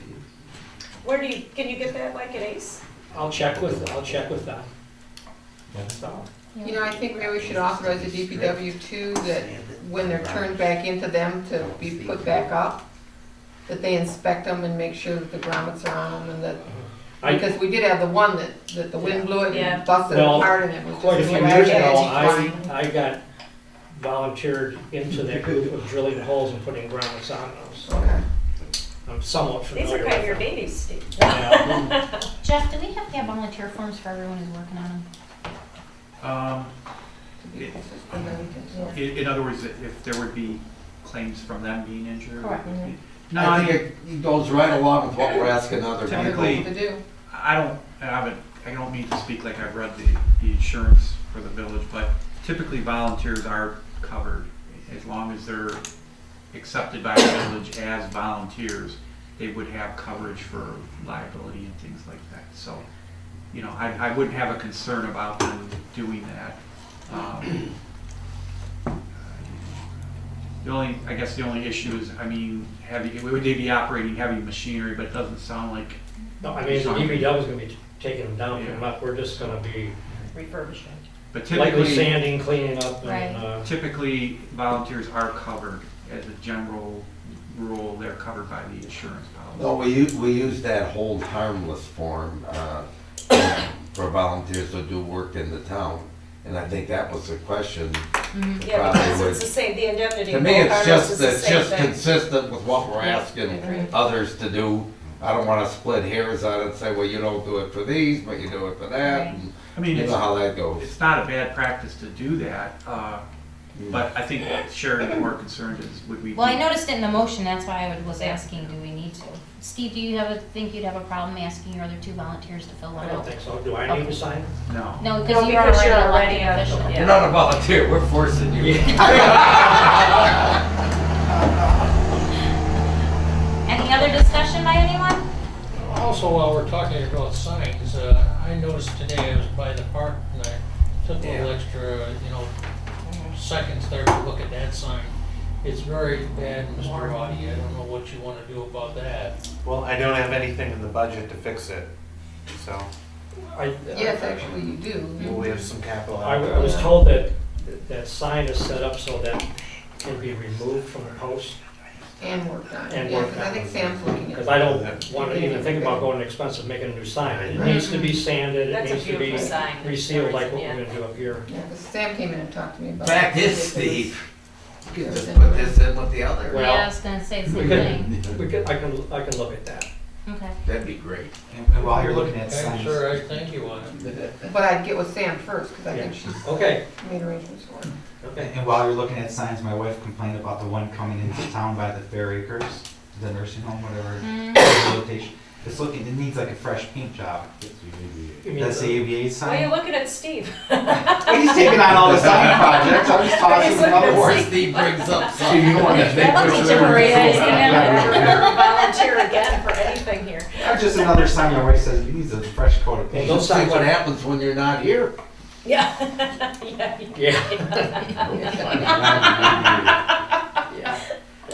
C: Where do you? Can you get that like at Ace?
K: I'll check with them. So,
I: You know, I think maybe we should authorize the DPW too, that when they're turned back into them to be put back up, that they inspect them and make sure that the grommets are on them and that, because we did have the one that the wind blew it
C: Yeah.
I: and busted it
K: Well,
I: apart and it was
K: quite a
I: just
K: few
I: like
K: years
I: a
K: ago,
I: antique
K: I got volunteered into that group of drilling holes and putting grommets on those. So
I: Okay.
K: I'm somewhat
C: These
K: familiar
C: are
K: with
C: kind of your
K: them.
C: babies, Steve.
K: Yeah.
A: Jeff, do we have to have volunteer forms for everyone who's working on them?
E: In other words, if there would be claims from them being injured?
A: Correct.
E: No,
D: I think it goes right along with what we're asking other
E: Typically-
D: people.
I: To do.
E: I don't mean to speak like I've read the insurance for the village, but typically volunteers are covered as long as they're accepted by the village as volunteers. They would have coverage for liability and things like that. So, you know, I wouldn't have a concern about them doing that. I guess the only issue is, I mean, would they be operating heavy machinery, but it doesn't sound like.
K: No, I mean, the DPW is gonna be taking them down, putting them up, we're just gonna be
C: Refurbishing.
E: But
K: lightly
E: typically,
K: sanding, cleaning up,
A: Right.
K: and,
E: typically volunteers are covered as a general rule. They're covered by the insurance policy.
D: No, we use that hold harmless form, for volunteers to do work in the town. And I think that was the question.
C: Yeah,
D: Probably
C: because
D: would.
C: it's the same, the indemnity.
D: To me, it's
C: harness is the
D: it's
C: same
D: just
C: thing.
D: consistent with what we're asking
C: Agreed.
D: others to do. I don't wanna split hairs on it and say, well, you don't do it for these, but you do it for that.
A: Right.
D: and
E: I mean,
D: You know how that goes.
E: it's not a bad practice to do that. But I think Sharon more concerned is, would we?
A: Well, I noticed it in the motion, that's why I was asking, do we need to? Steve, do you think you'd have a problem asking your other two volunteers to fill one
K: I
A: out?
K: don't think so. Do I need to sign?
E: No.
A: No,
C: No,
A: because you're
C: because you're
A: already
C: already
A: elected
C: on-
A: official.
C: yeah.
D: You're not a volunteer, we're forcing you.
A: Any other discussion by anyone?
N: Also, while we're talking about signs, I noticed today I was by the park and I took a little extra, seconds there to look at that sign. It's very bad, Mr. Roddy. I don't know what you want to do about that.
M: Well, I don't have anything in the budget to fix it, so
I: Yes, actually you do.
M: we have some capital.
K: I was told that that sign is set up so that it can be removed from the post.
I: And worked on.
K: And
I: Yeah,
K: worked
I: 'cause I
K: on.
I: think Sam's looking at.
K: Because I don't want to even think about going expensive, making a new sign. It needs to be sanded, it
C: That's a
K: needs to be
C: beautiful sign.
K: resealed like what
C: Yeah.
K: we're gonna do up here.
I: Yeah, 'cause Sam came in and talked to me about.
D: Fact
I: it.
D: is, Steve, you could just put this in with the other.
K: Well,
A: Yeah, I was gonna say the
K: We
A: same thing.
K: could, I can look at that.
A: Okay.
D: That'd be great.
L: And while you're looking at
N: Okay,
L: signs,
N: sure, I thank you on it.
I: But I'd get with Sam first, because I
K: Yeah.
I: think she's
K: Okay,
I: made arrangements for it.
K: okay.
L: and while you're looking at signs, my wife complained about the one coming into town by the Fair Acres, the nursing home, whatever. Rehabilitation. It's looking, it needs like a fresh paint job.
K: You mean
L: That's the AVA
C: Why are
L: sign.
C: you looking at Steve?
L: Well, he's taking on all the sign projects. I was tossing
C: He's
L: another
C: looking at
L: one.
C: Steve.
D: Steve brings up
J: See,
D: something.
J: you want that big
C: That'll
J: picture
C: teach
J: there?
C: him a raise. He's
L: Yeah.
C: never volunteer again for anything here.
L: Just another sign. My wife says he needs a fresh coat of paint.
K: Well,
D: Let's see
K: signs
D: what
K: are-
D: happens when you're not here.
C: Yeah.
K: Yeah. Yeah.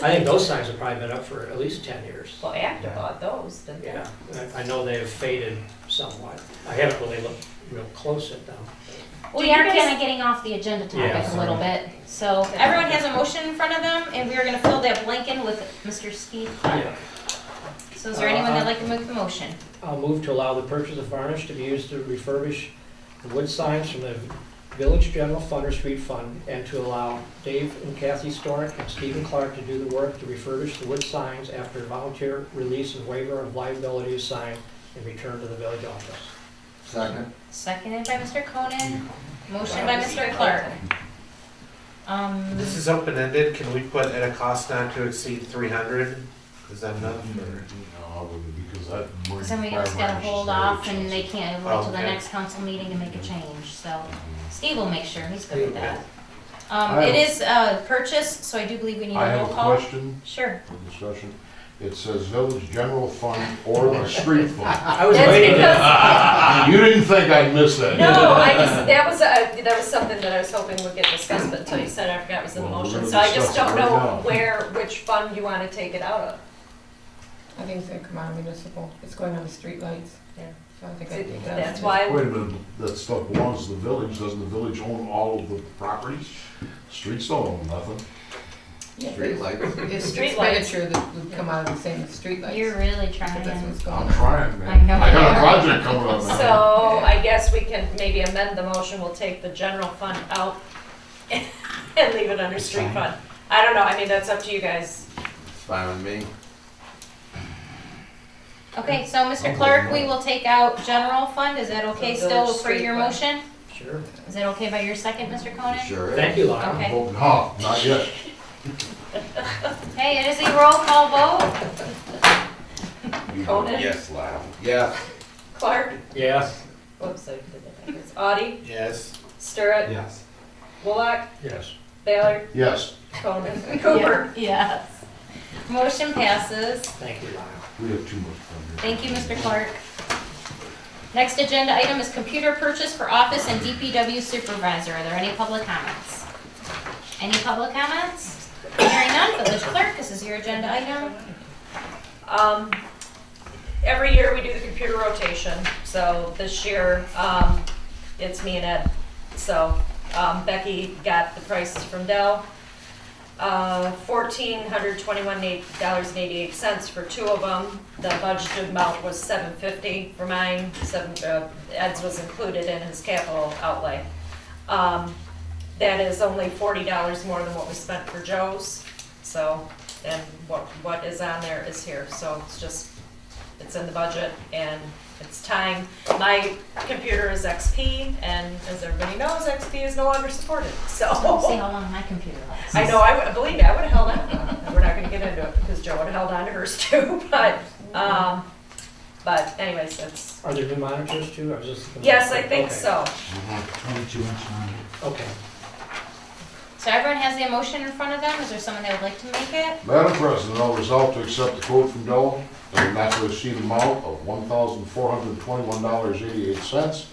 K: I think those signs have probably been up for at least 10 years.
C: Well, Acta bought those, didn't they?
K: Yeah, I know they've faded somewhat. I haven't really looked real close at them.
A: We are kind of getting off the agenda topic
K: Yeah.
A: a little bit. So everyone has a motion in front of them, and we are gonna fill that blank in with Mr. Steve Clark. So is there anyone that'd like to make the motion?
K: I'll move to allow the purchase of varnish to be used to refurbish the wood signs from the Village General Fund or Street Fund, and to allow Dave and Kathy Storick and Stephen Clark to do the work to refurbish the wood signs after volunteer release and waiver of liability is signed and returned to the village office.
D: Second.
A: Seconded by Mr. Conan, motion by Mr. Clark.
M: This is open-ended, can we put at a cost not to exceed 300? Is that enough? or-
J: No, I wouldn't, because that.
A: So we just gotta hold off and they can't wait till the
M: Okay.
A: next council meeting to make a change, so Steve will make sure, he's good with that.
J: I
A: It
J: have-
A: is a purchase, so I do believe we need
J: I
A: a
J: have
A: roll
J: a
A: call.
J: question
A: Sure.
J: for discussion. It says Village General Fund or the Street Fund.
K: I was
C: That's
K: waiting
C: because-
K: to,
J: You didn't think I'd miss that? did you?
C: No, that was something that I was hoping would get discussed, but until you said it, I forgot it was in the
J: Well, we're
C: motion.
J: gonna
C: So I just
J: discuss it
C: don't
J: right
C: know
J: now.
C: which fund you wanna take it out of.
I: I think it's gonna come out of municipal. It's going on the street lights.
C: Yeah.
I: So I think I take it out.
C: That's why,
J: Wait a minute, that stuff belongs to the village. Doesn't the village own all of the properties? Streets don't own nothing.
I: Yeah,
D: Street lights.
I: It's
C: Street lights.
I: expenditure that would come out of the same street lights.
A: You're really
I: Because that's
A: trying.
I: what's going
J: I'm
I: on.
J: trying,
A: I know.
J: man. I got a project coming up now.
C: so I guess we can maybe amend the motion, we'll take the general fund out and leave it under street
L: Fine.
C: fund. I don't know, I mean, that's up to you guys.
D: It's fine with me.
A: Okay, so Mr. Clark, we will take out general fund, is that okay
C: So
A: still
C: village
A: for
C: street
A: your
C: fund.
A: motion?
K: sure.
A: Is that okay by your second, Mr. Conan?
D: Sure is.
K: Thank you, Lyle.
A: Okay.
J: Oh, no, not yet.
A: Hey, it is a roll call vote.
J: You-
C: Conan?
D: Yes, Lyle. Yes.
C: Clark?
K: Yes.
C: Whoops, I did that backwards. Audie?
M: Yes.
C: Stirrett?
L: Yes.
C: Bullock?
K: Yes.
C: Baylor?
J: Yes,
C: Conan? Cooper?
A: Yes. Motion passes.
K: Thank you, Lyle.
J: we have too much fun here.
A: Thank you, Mr. Clark. Next agenda item is computer purchase for office and DPW supervisor. Are there any public comments? Any public comments? Hearing none, village clerk, this is your agenda item.
C: Every year we do the computer rotation, so this year, it's me and Ed. So, Becky got the prices from Dell. $1,421.88 for two of them. The budgeted amount was $750 for mine. Ed's was included in his capital outlay. That is only $40 more than what we spent for Joe's. So, and what is on there is here. So it's just it's in the budget, and it's time. My computer is XP, and as everybody knows, XP is no longer supported, so.
A: See how long my computer lasts.
C: I know, believe me, I would've held on. We're not gonna get into it because Joe would've held on to hers too, but anyways, that's,
K: Are there new monitors too? I was just thinking
C: yes,
K: about-
C: I think
K: okay.
C: so.
L: 22-inch monitor.
K: Okay.
A: So everyone has the motion in front of them. Is there someone that would like to make it?
J: Madam President, I'll resolve to accept the quote from Dell and not to exceed amount of $1,421.88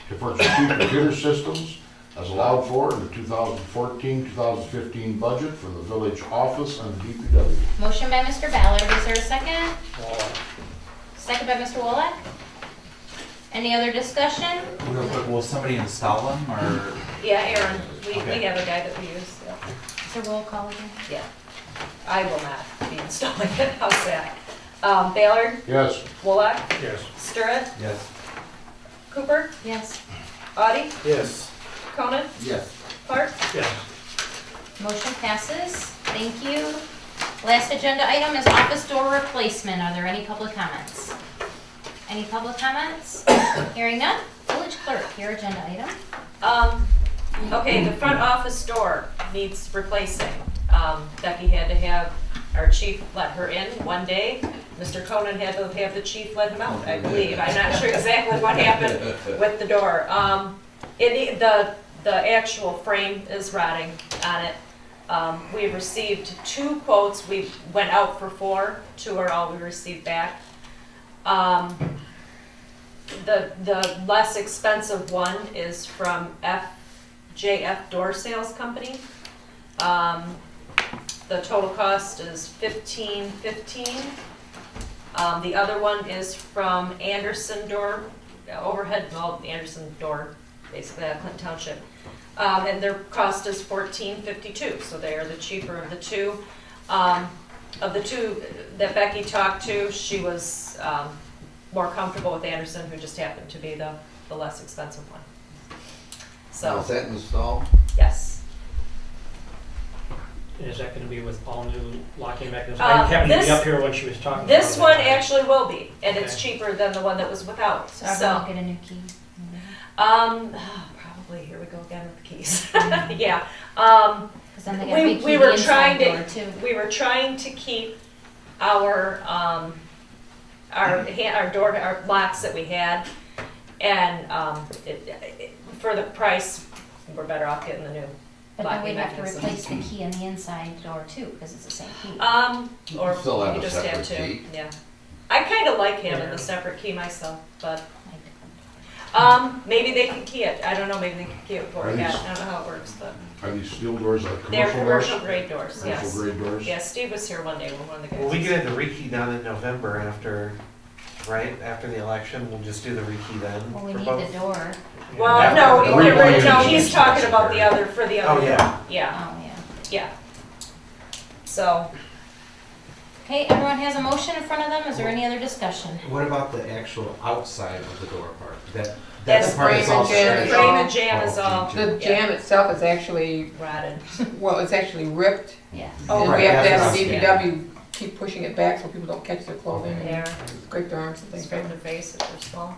J: to purchase 2 computer systems as allowed for in the 2014-2015 budget for the village office and the DPW.
A: Motion by Mr. Ballard. Is there a second? Second by Mr. Wallach. Any other discussion?
L: Will somebody install them, or?
C: Yeah, Aaron, we
L: Okay.
C: have a guy that we use, yeah.
A: It's a roll call again.
C: Yeah. I will not be installing it, how's that? Ballard,
J: Yes.
C: Wolock,
M: Yes.
C: Stirrett,
L: Yes.
C: Cooper,
A: Yes.
C: Audi,
M: Yes.
C: Cronin,
D: Yes.
C: Clark.
M: Yes.
A: Motion passes. Thank you. Last agenda item is office door replacement. Are there any public comments? Any public comments? Hearing none. Village clerk, your agenda item.
C: Okay, the front office door needs replacing. Becky had to have our chief let her in one day. Mr. Cronin had to have the chief let him out, I believe. I'm not sure exactly what happened with the door. The actual frame is rotting on it. We received 2 quotes. We went out for 4. 2 are all we received back. The less expensive one is from JF Door Sales Company. The total cost is $15.15. The other one is from Anderson Door, Anderson Door, basically out of Clinton Township. And their cost is $14.52, so they are the cheaper of the 2. Of the 2 that Becky talked to, she was more comfortable with Anderson, who just happened to be the less expensive one. So,
D: Is that installed?
C: yes.
K: Is that gonna be with all new locking mechanisms? I happened to be
C: this-
K: up here when she was talking about
C: This
K: it.
C: one actually will be, and it's
K: Okay.
C: cheaper than the one that was without,
A: So everyone will get a new key.
C: probably, here we go again with the keys. Yeah,
A: Because then they got to
C: we
A: rekey
C: were
A: the
C: trying
A: inside door
C: to,
A: too.
C: we were trying to keep our locks that we had, and, for the price, we're better off getting the new
A: But then
C: locking
A: we'd have to
C: mechanism.
A: replace the key in the inside door too, because it's the same key.
C: Or
D: Still have
C: you
D: a
C: just have
D: separate
C: to,
D: key.
C: yeah. I kinda like having
K: Yeah.
C: the separate key myself, but, maybe they can key it, I don't know, maybe they can key it for it, yeah, I don't know how it works, but.
J: Are these steel doors like
C: They're
J: commercial doors?
C: commercial grade doors, yes.
J: Commercial grade doors?
C: Yeah, Steve was here one day when one of the guys.
M: Well, we
C: was-
M: get the rekey done in November after, right, after the election, we'll just do the rekey then
A: Well, we
M: for
A: need
M: both.
A: the door.
C: Well,
M: Yeah.
C: no,
J: The
C: no,
J: rekey is
C: he's
J: just
C: talking about the
J: necessary.
C: other, for the other.
M: Oh, yeah.
C: one. Yeah,
A: Oh, yeah.
C: yeah. So,
A: Okay, everyone has a motion in front of them. Is there any other discussion?
L: What about the actual outside of the door part?
C: That's
L: That's the part that's all
I: frame and jam.
L: stretched.
C: frame and jam is
L: Oh,
C: all
L: gee,
I: The jam itself is actually,
C: rotted.
I: well, it's actually ripped.
A: Yeah.
C: Oh,
I: And
L: right,
I: we have to
L: that's
I: have
L: what
I: the
L: I was-
I: DPW keep pushing it back so people don't catch their clothing and
C: Yeah,
I: scrape their arms and things.
C: scrape their face if they're small.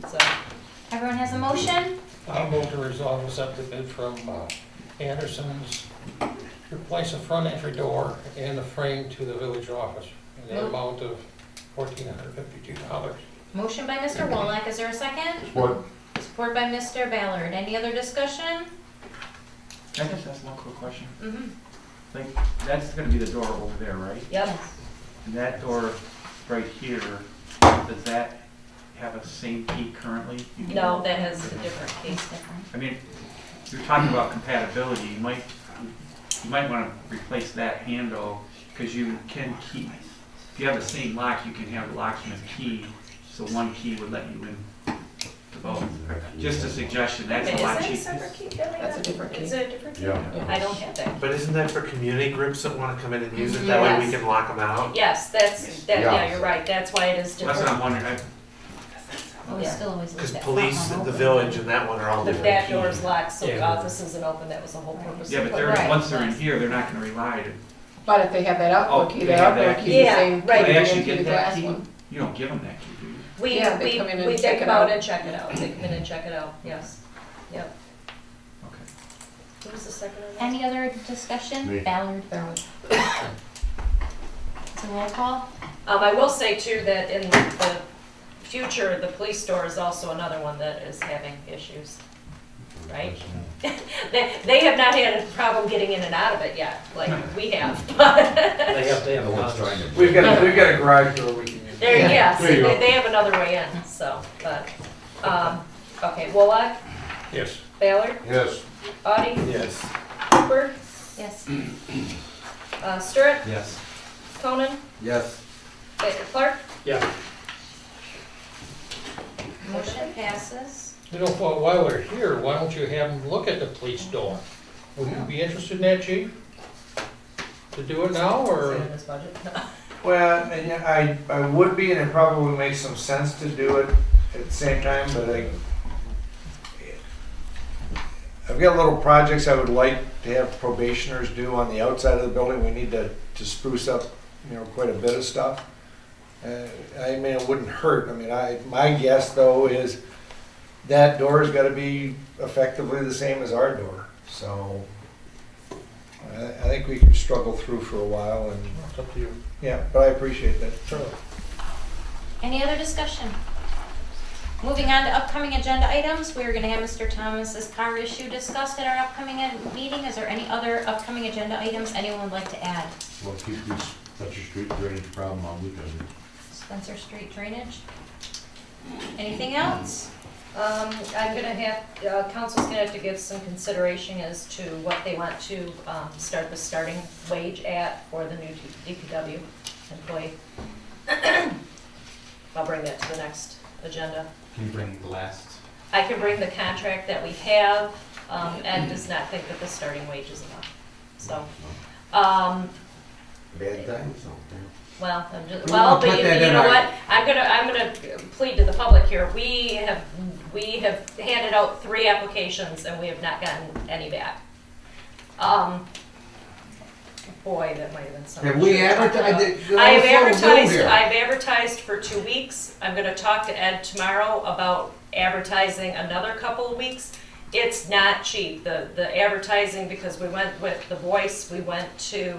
C: So,
A: Everyone has a motion?
N: I'll move to resolve accept the bid from Anderson's, replace the front entry door and the frame to the village office in the
A: Move.
N: amount of $1,452.
A: Motion by Mr. Wallach. Is there a second?
J: What?
A: Support by Mr. Ballard. Any other discussion?
E: Can I just ask one quick question?
C: mm-hmm,
E: Like, that's gonna be the door over there, right?
C: yep.
E: And that door right here, does that have a same key currently?
C: No, that has a different
A: It's
C: case.
A: different.
E: I mean, you're talking about compatibility, you might wanna replace that handle, because you can keep, if you have the same lock, you can have the locksmith key, so one key would let you in to both. Just a suggestion, that's a lot
C: Is it a
E: cheaper.
C: separate key?
I: That's a different key.
C: Is it a different key?
J: Yeah.
C: I don't have that.
M: But isn't that for community groups that wanna come in and use it, that way we
C: Yes.
M: can lock them out?
C: Yes, yeah,
J: Yeah.
C: you're right, that's why it is
E: That's what
C: different.
E: I'm wondering,
A: Well, we
C: Yeah.
A: still always leave
M: Cause
A: that front
M: police,
A: one
M: the
A: open.
M: village and that one are all
C: The
M: different
C: back
M: keys.
C: door's locked, so the
K: Yeah.
C: office isn't open, that was the whole purpose.
E: yeah,
C: of
E: but
C: putting
E: they're,
C: it.
E: once they're in here, they're not gonna rely to,
I: But if they have that outdoor
E: Oh,
I: key,
E: they
I: that
E: have
I: outdoor
E: that
I: key
C: key.
I: is the
C: Yeah,
I: same key
C: right.
I: that
E: They
I: goes
E: actually
I: into the
E: get that
I: glass
E: key?
I: one.
E: You don't give them that key, do you?
C: We,
I: Yeah, they come in and
C: we
I: check
C: take
I: it
C: them out
I: out.
C: and check it out. They come in and check it out, yes. Yep.
E: Okay.
C: Who was the second on that?
A: Any other discussion?
J: Me.
A: Ballard.
I: Ballard.
A: It's a roll call.
C: I will say too that in the future, the police store is also another one that is having issues, right? They have not had a problem getting in and out of it yet, like we have.
K: They have
D: No one's
K: guns.
D: trying to.
H: We've got a garage door we can use.
C: There, yes,
J: There you go.
C: they have another way in, so, but, okay, Wolock,
M: Yes.
C: Ballard,
J: Yes.
C: Audi,
H: Yes.
C: Cooper,
A: Yes.
C: Stewart,
L: Yes.
C: Conan,
D: Yes.
C: Clark,
K: Yeah.
A: Motion passes.
N: You know, while we're here, why don't you have them look at the police door? Would you be interested in that, chief? To do it now,
C: is it
N: or?
C: in this budget?
H: Well, and yeah, I would be, and it probably makes some sense to do it at the same time, but I've got little projects I would like to have probationers do on the outside of the building. We need to spruce up, quite a bit of stuff. I mean, it wouldn't hurt. I mean, my guess though is that door's gotta be effectively the same as our door. So I think we can struggle through for a while and,
N: It's up to you.
H: yeah, but I appreciate that.
N: Sure.
A: Any other discussion? Moving on to upcoming agenda items, we're gonna have Mr. Thomas's car issue discussed at our upcoming meeting. Is there any other upcoming agenda items anyone would like to add?
J: We'll keep this Spencer Street drainage problem on weekend.
A: Spencer Street drainage? Anything else?
C: I'm gonna have, council's gonna have to give some consideration as to what they want to, start the starting wage at for the new DPW employee. I'll bring that to the next agenda.
L: Can you bring the last?
C: I can bring the contract that we have. Ed does not think that the starting wage is enough, so,
D: Bad times out there.
C: well, I'm just,
D: We
C: well,
D: will
C: but
D: put
C: you
D: that in
C: know
D: our-
C: what? I'm gonna plead to the public here. We have handed out 3 applications and we have not gotten any back. Boy, that might have been something.
D: Have we advertised it?
C: I have
D: What's so new
C: advertised,
D: here?
C: I've advertised for 2 weeks. I'm gonna talk to Ed tomorrow about advertising another couple of weeks. It's not cheap, the advertising, because we went with The Voice, we went to,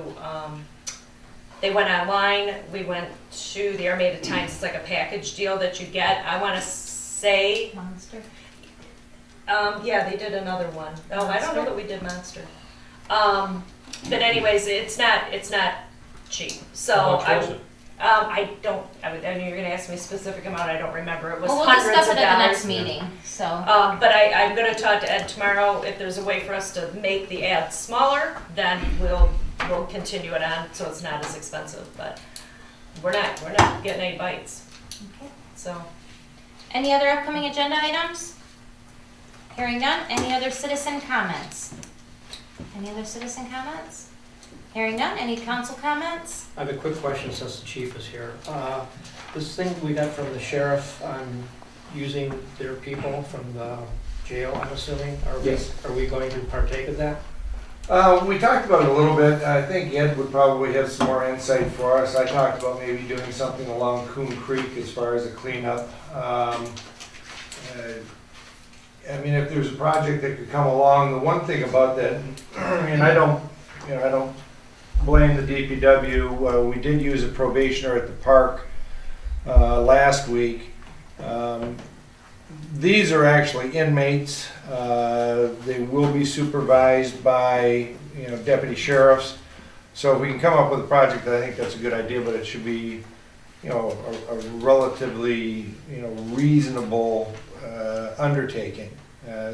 C: they went online, we went to the Armada Times, it's like a package deal that you get. I wanna say,
A: Monster?
C: yeah, they did another one. Oh, I don't know that we did Monster. But anyways, it's not cheap, so
N: How much was it?
C: I mean, you're gonna ask me a specific amount, I don't remember, it was
A: Well, we'll
C: hundreds
A: discuss
C: of
A: it at the next
C: dollars.
A: meeting, so.
C: But I'm gonna talk to Ed tomorrow, if there's a way for us to make the ad smaller, then we'll continue it on, so it's not as expensive, but we're not getting any bites,
A: Okay.
C: so.
A: Any other upcoming agenda items? Hearing none, any other citizen comments? Any other citizen comments? Hearing none, any council comments?
K: I have a quick question since the chief is here. This thing we got from the sheriff on using their people from the jail, I'm assuming,
H: Yes.
K: are we going to partake of that?
H: We talked about it a little bit. I think Ed would probably have some more insight for us. I talked about maybe doing something along Coon Creek as far as a cleanup. I mean, if there's a project that could come along, the one thing about that, and I don't blame the DPW. We did use a probationer at the park last week. These are actually inmates. They will be supervised by, deputy sheriffs. So if we can come up with a project, I think that's a good idea, but it should be, a relatively, reasonable undertaking.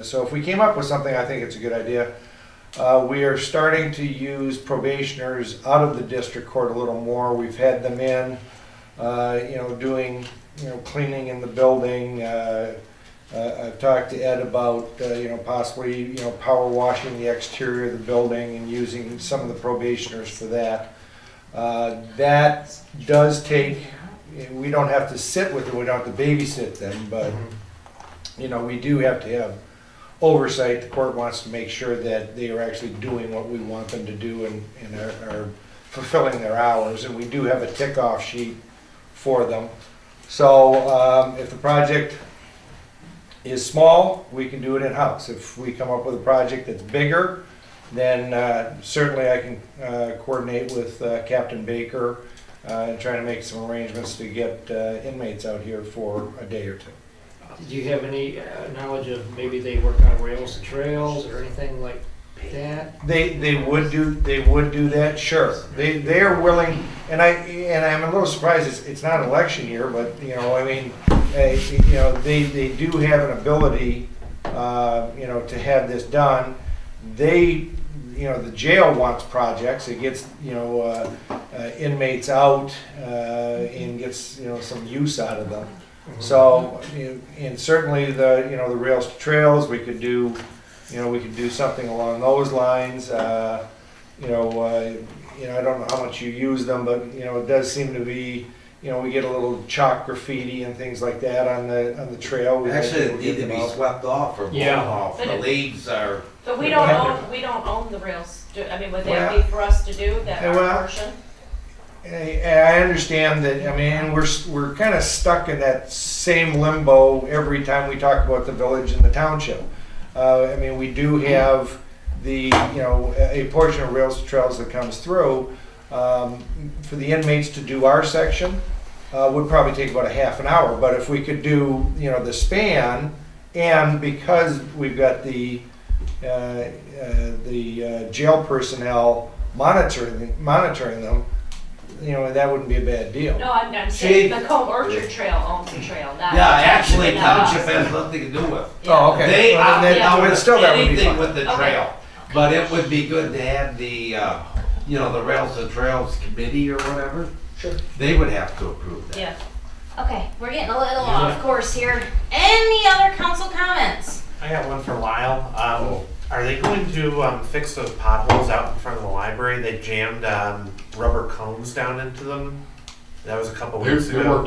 H: So if we came up with something, I think it's a good idea. We are starting to use probationers out of the district court a little more. We've had them in, doing, cleaning in the building. I've talked to Ed about, possibly, power washing the exterior of the building and using some of the probationers for that. That does take, we don't have to sit with them, we don't have to babysit them, but, we do have to have oversight. The court wants to make sure that they are actually doing what we want them to do and are fulfilling their hours. And we do have a tick-off sheet for them. So if the project is small, we can do it in-house. If we come up with a project that's bigger, then certainly I can coordinate with Captain Baker and try to make some arrangements to get inmates out here for a day or two.
K: Do you have any knowledge of maybe they work on rails to trails or anything like that?
H: They would do that, sure. They are willing, and I'm a little surprised it's not an election year, but I mean, they do have an ability, to have this done. The jail wants projects. It gets inmates out and gets some use out of them. So, and certainly the rails to trails, we could do something along those lines. I don't know how much you use them, but it does seem to be, we get a little chalk graffiti and things like that on the trail.
D: Actually, it need to be swept off or blown off. The leaves are.
C: But we don't own the rails. Would that be for us to do that portion?
H: I understand that. I mean, we're kind of stuck in that same limbo every time we talk about the village and the township. We do have a portion of rails to trails that comes through. For the inmates to do our section would probably take about a half an hour. But if we could do the span, and because we've got the jail personnel monitoring them, that wouldn't be a bad deal.
C: No, I'm saying the Combe Orchard Trail owns the trail, not.
D: Actually, township has nothing to do with.
H: Oh, okay.
D: They
H: but still, that would be
D: anything
H: fine.
D: with the trail, but it would be good to have the, the Rails and Trails Committee or whatever.
K: Sure.
D: They would have to approve that.
C: Yeah.
A: Okay, we're getting a little off course here. Any other council comments?
M: I got one for Lyle. Are they going to fix those potholes out in front of the library? They jammed rubber cones down into them. That was a couple weeks
J: They
M: ago.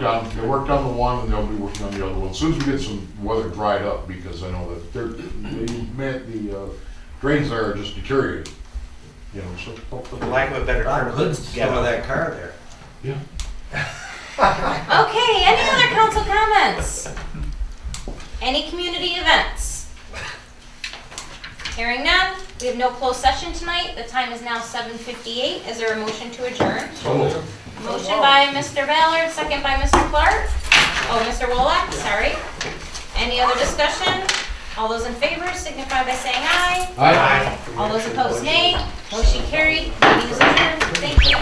J: worked on the one, and they'll be working on the other one. As soon as we get some weather dried up, because I know that the drains there are just deteriorating. So
M: For the lack of a better term,
D: Let's get on that car there.
J: yeah.
A: Okay, any other council comments? Any community events? Hearing none, we have no closed session tonight. The time is now 7:58. Is there a motion to adjourn? Motion by Mr. Ballard, second by Mr. Clark. Oh, Mr. Wolak, sorry. Any other discussion? All those in favor signify by saying aye.
J: Aye.
A: All those opposed, nay. Motion carried. Meeting is adjourned. Thank you.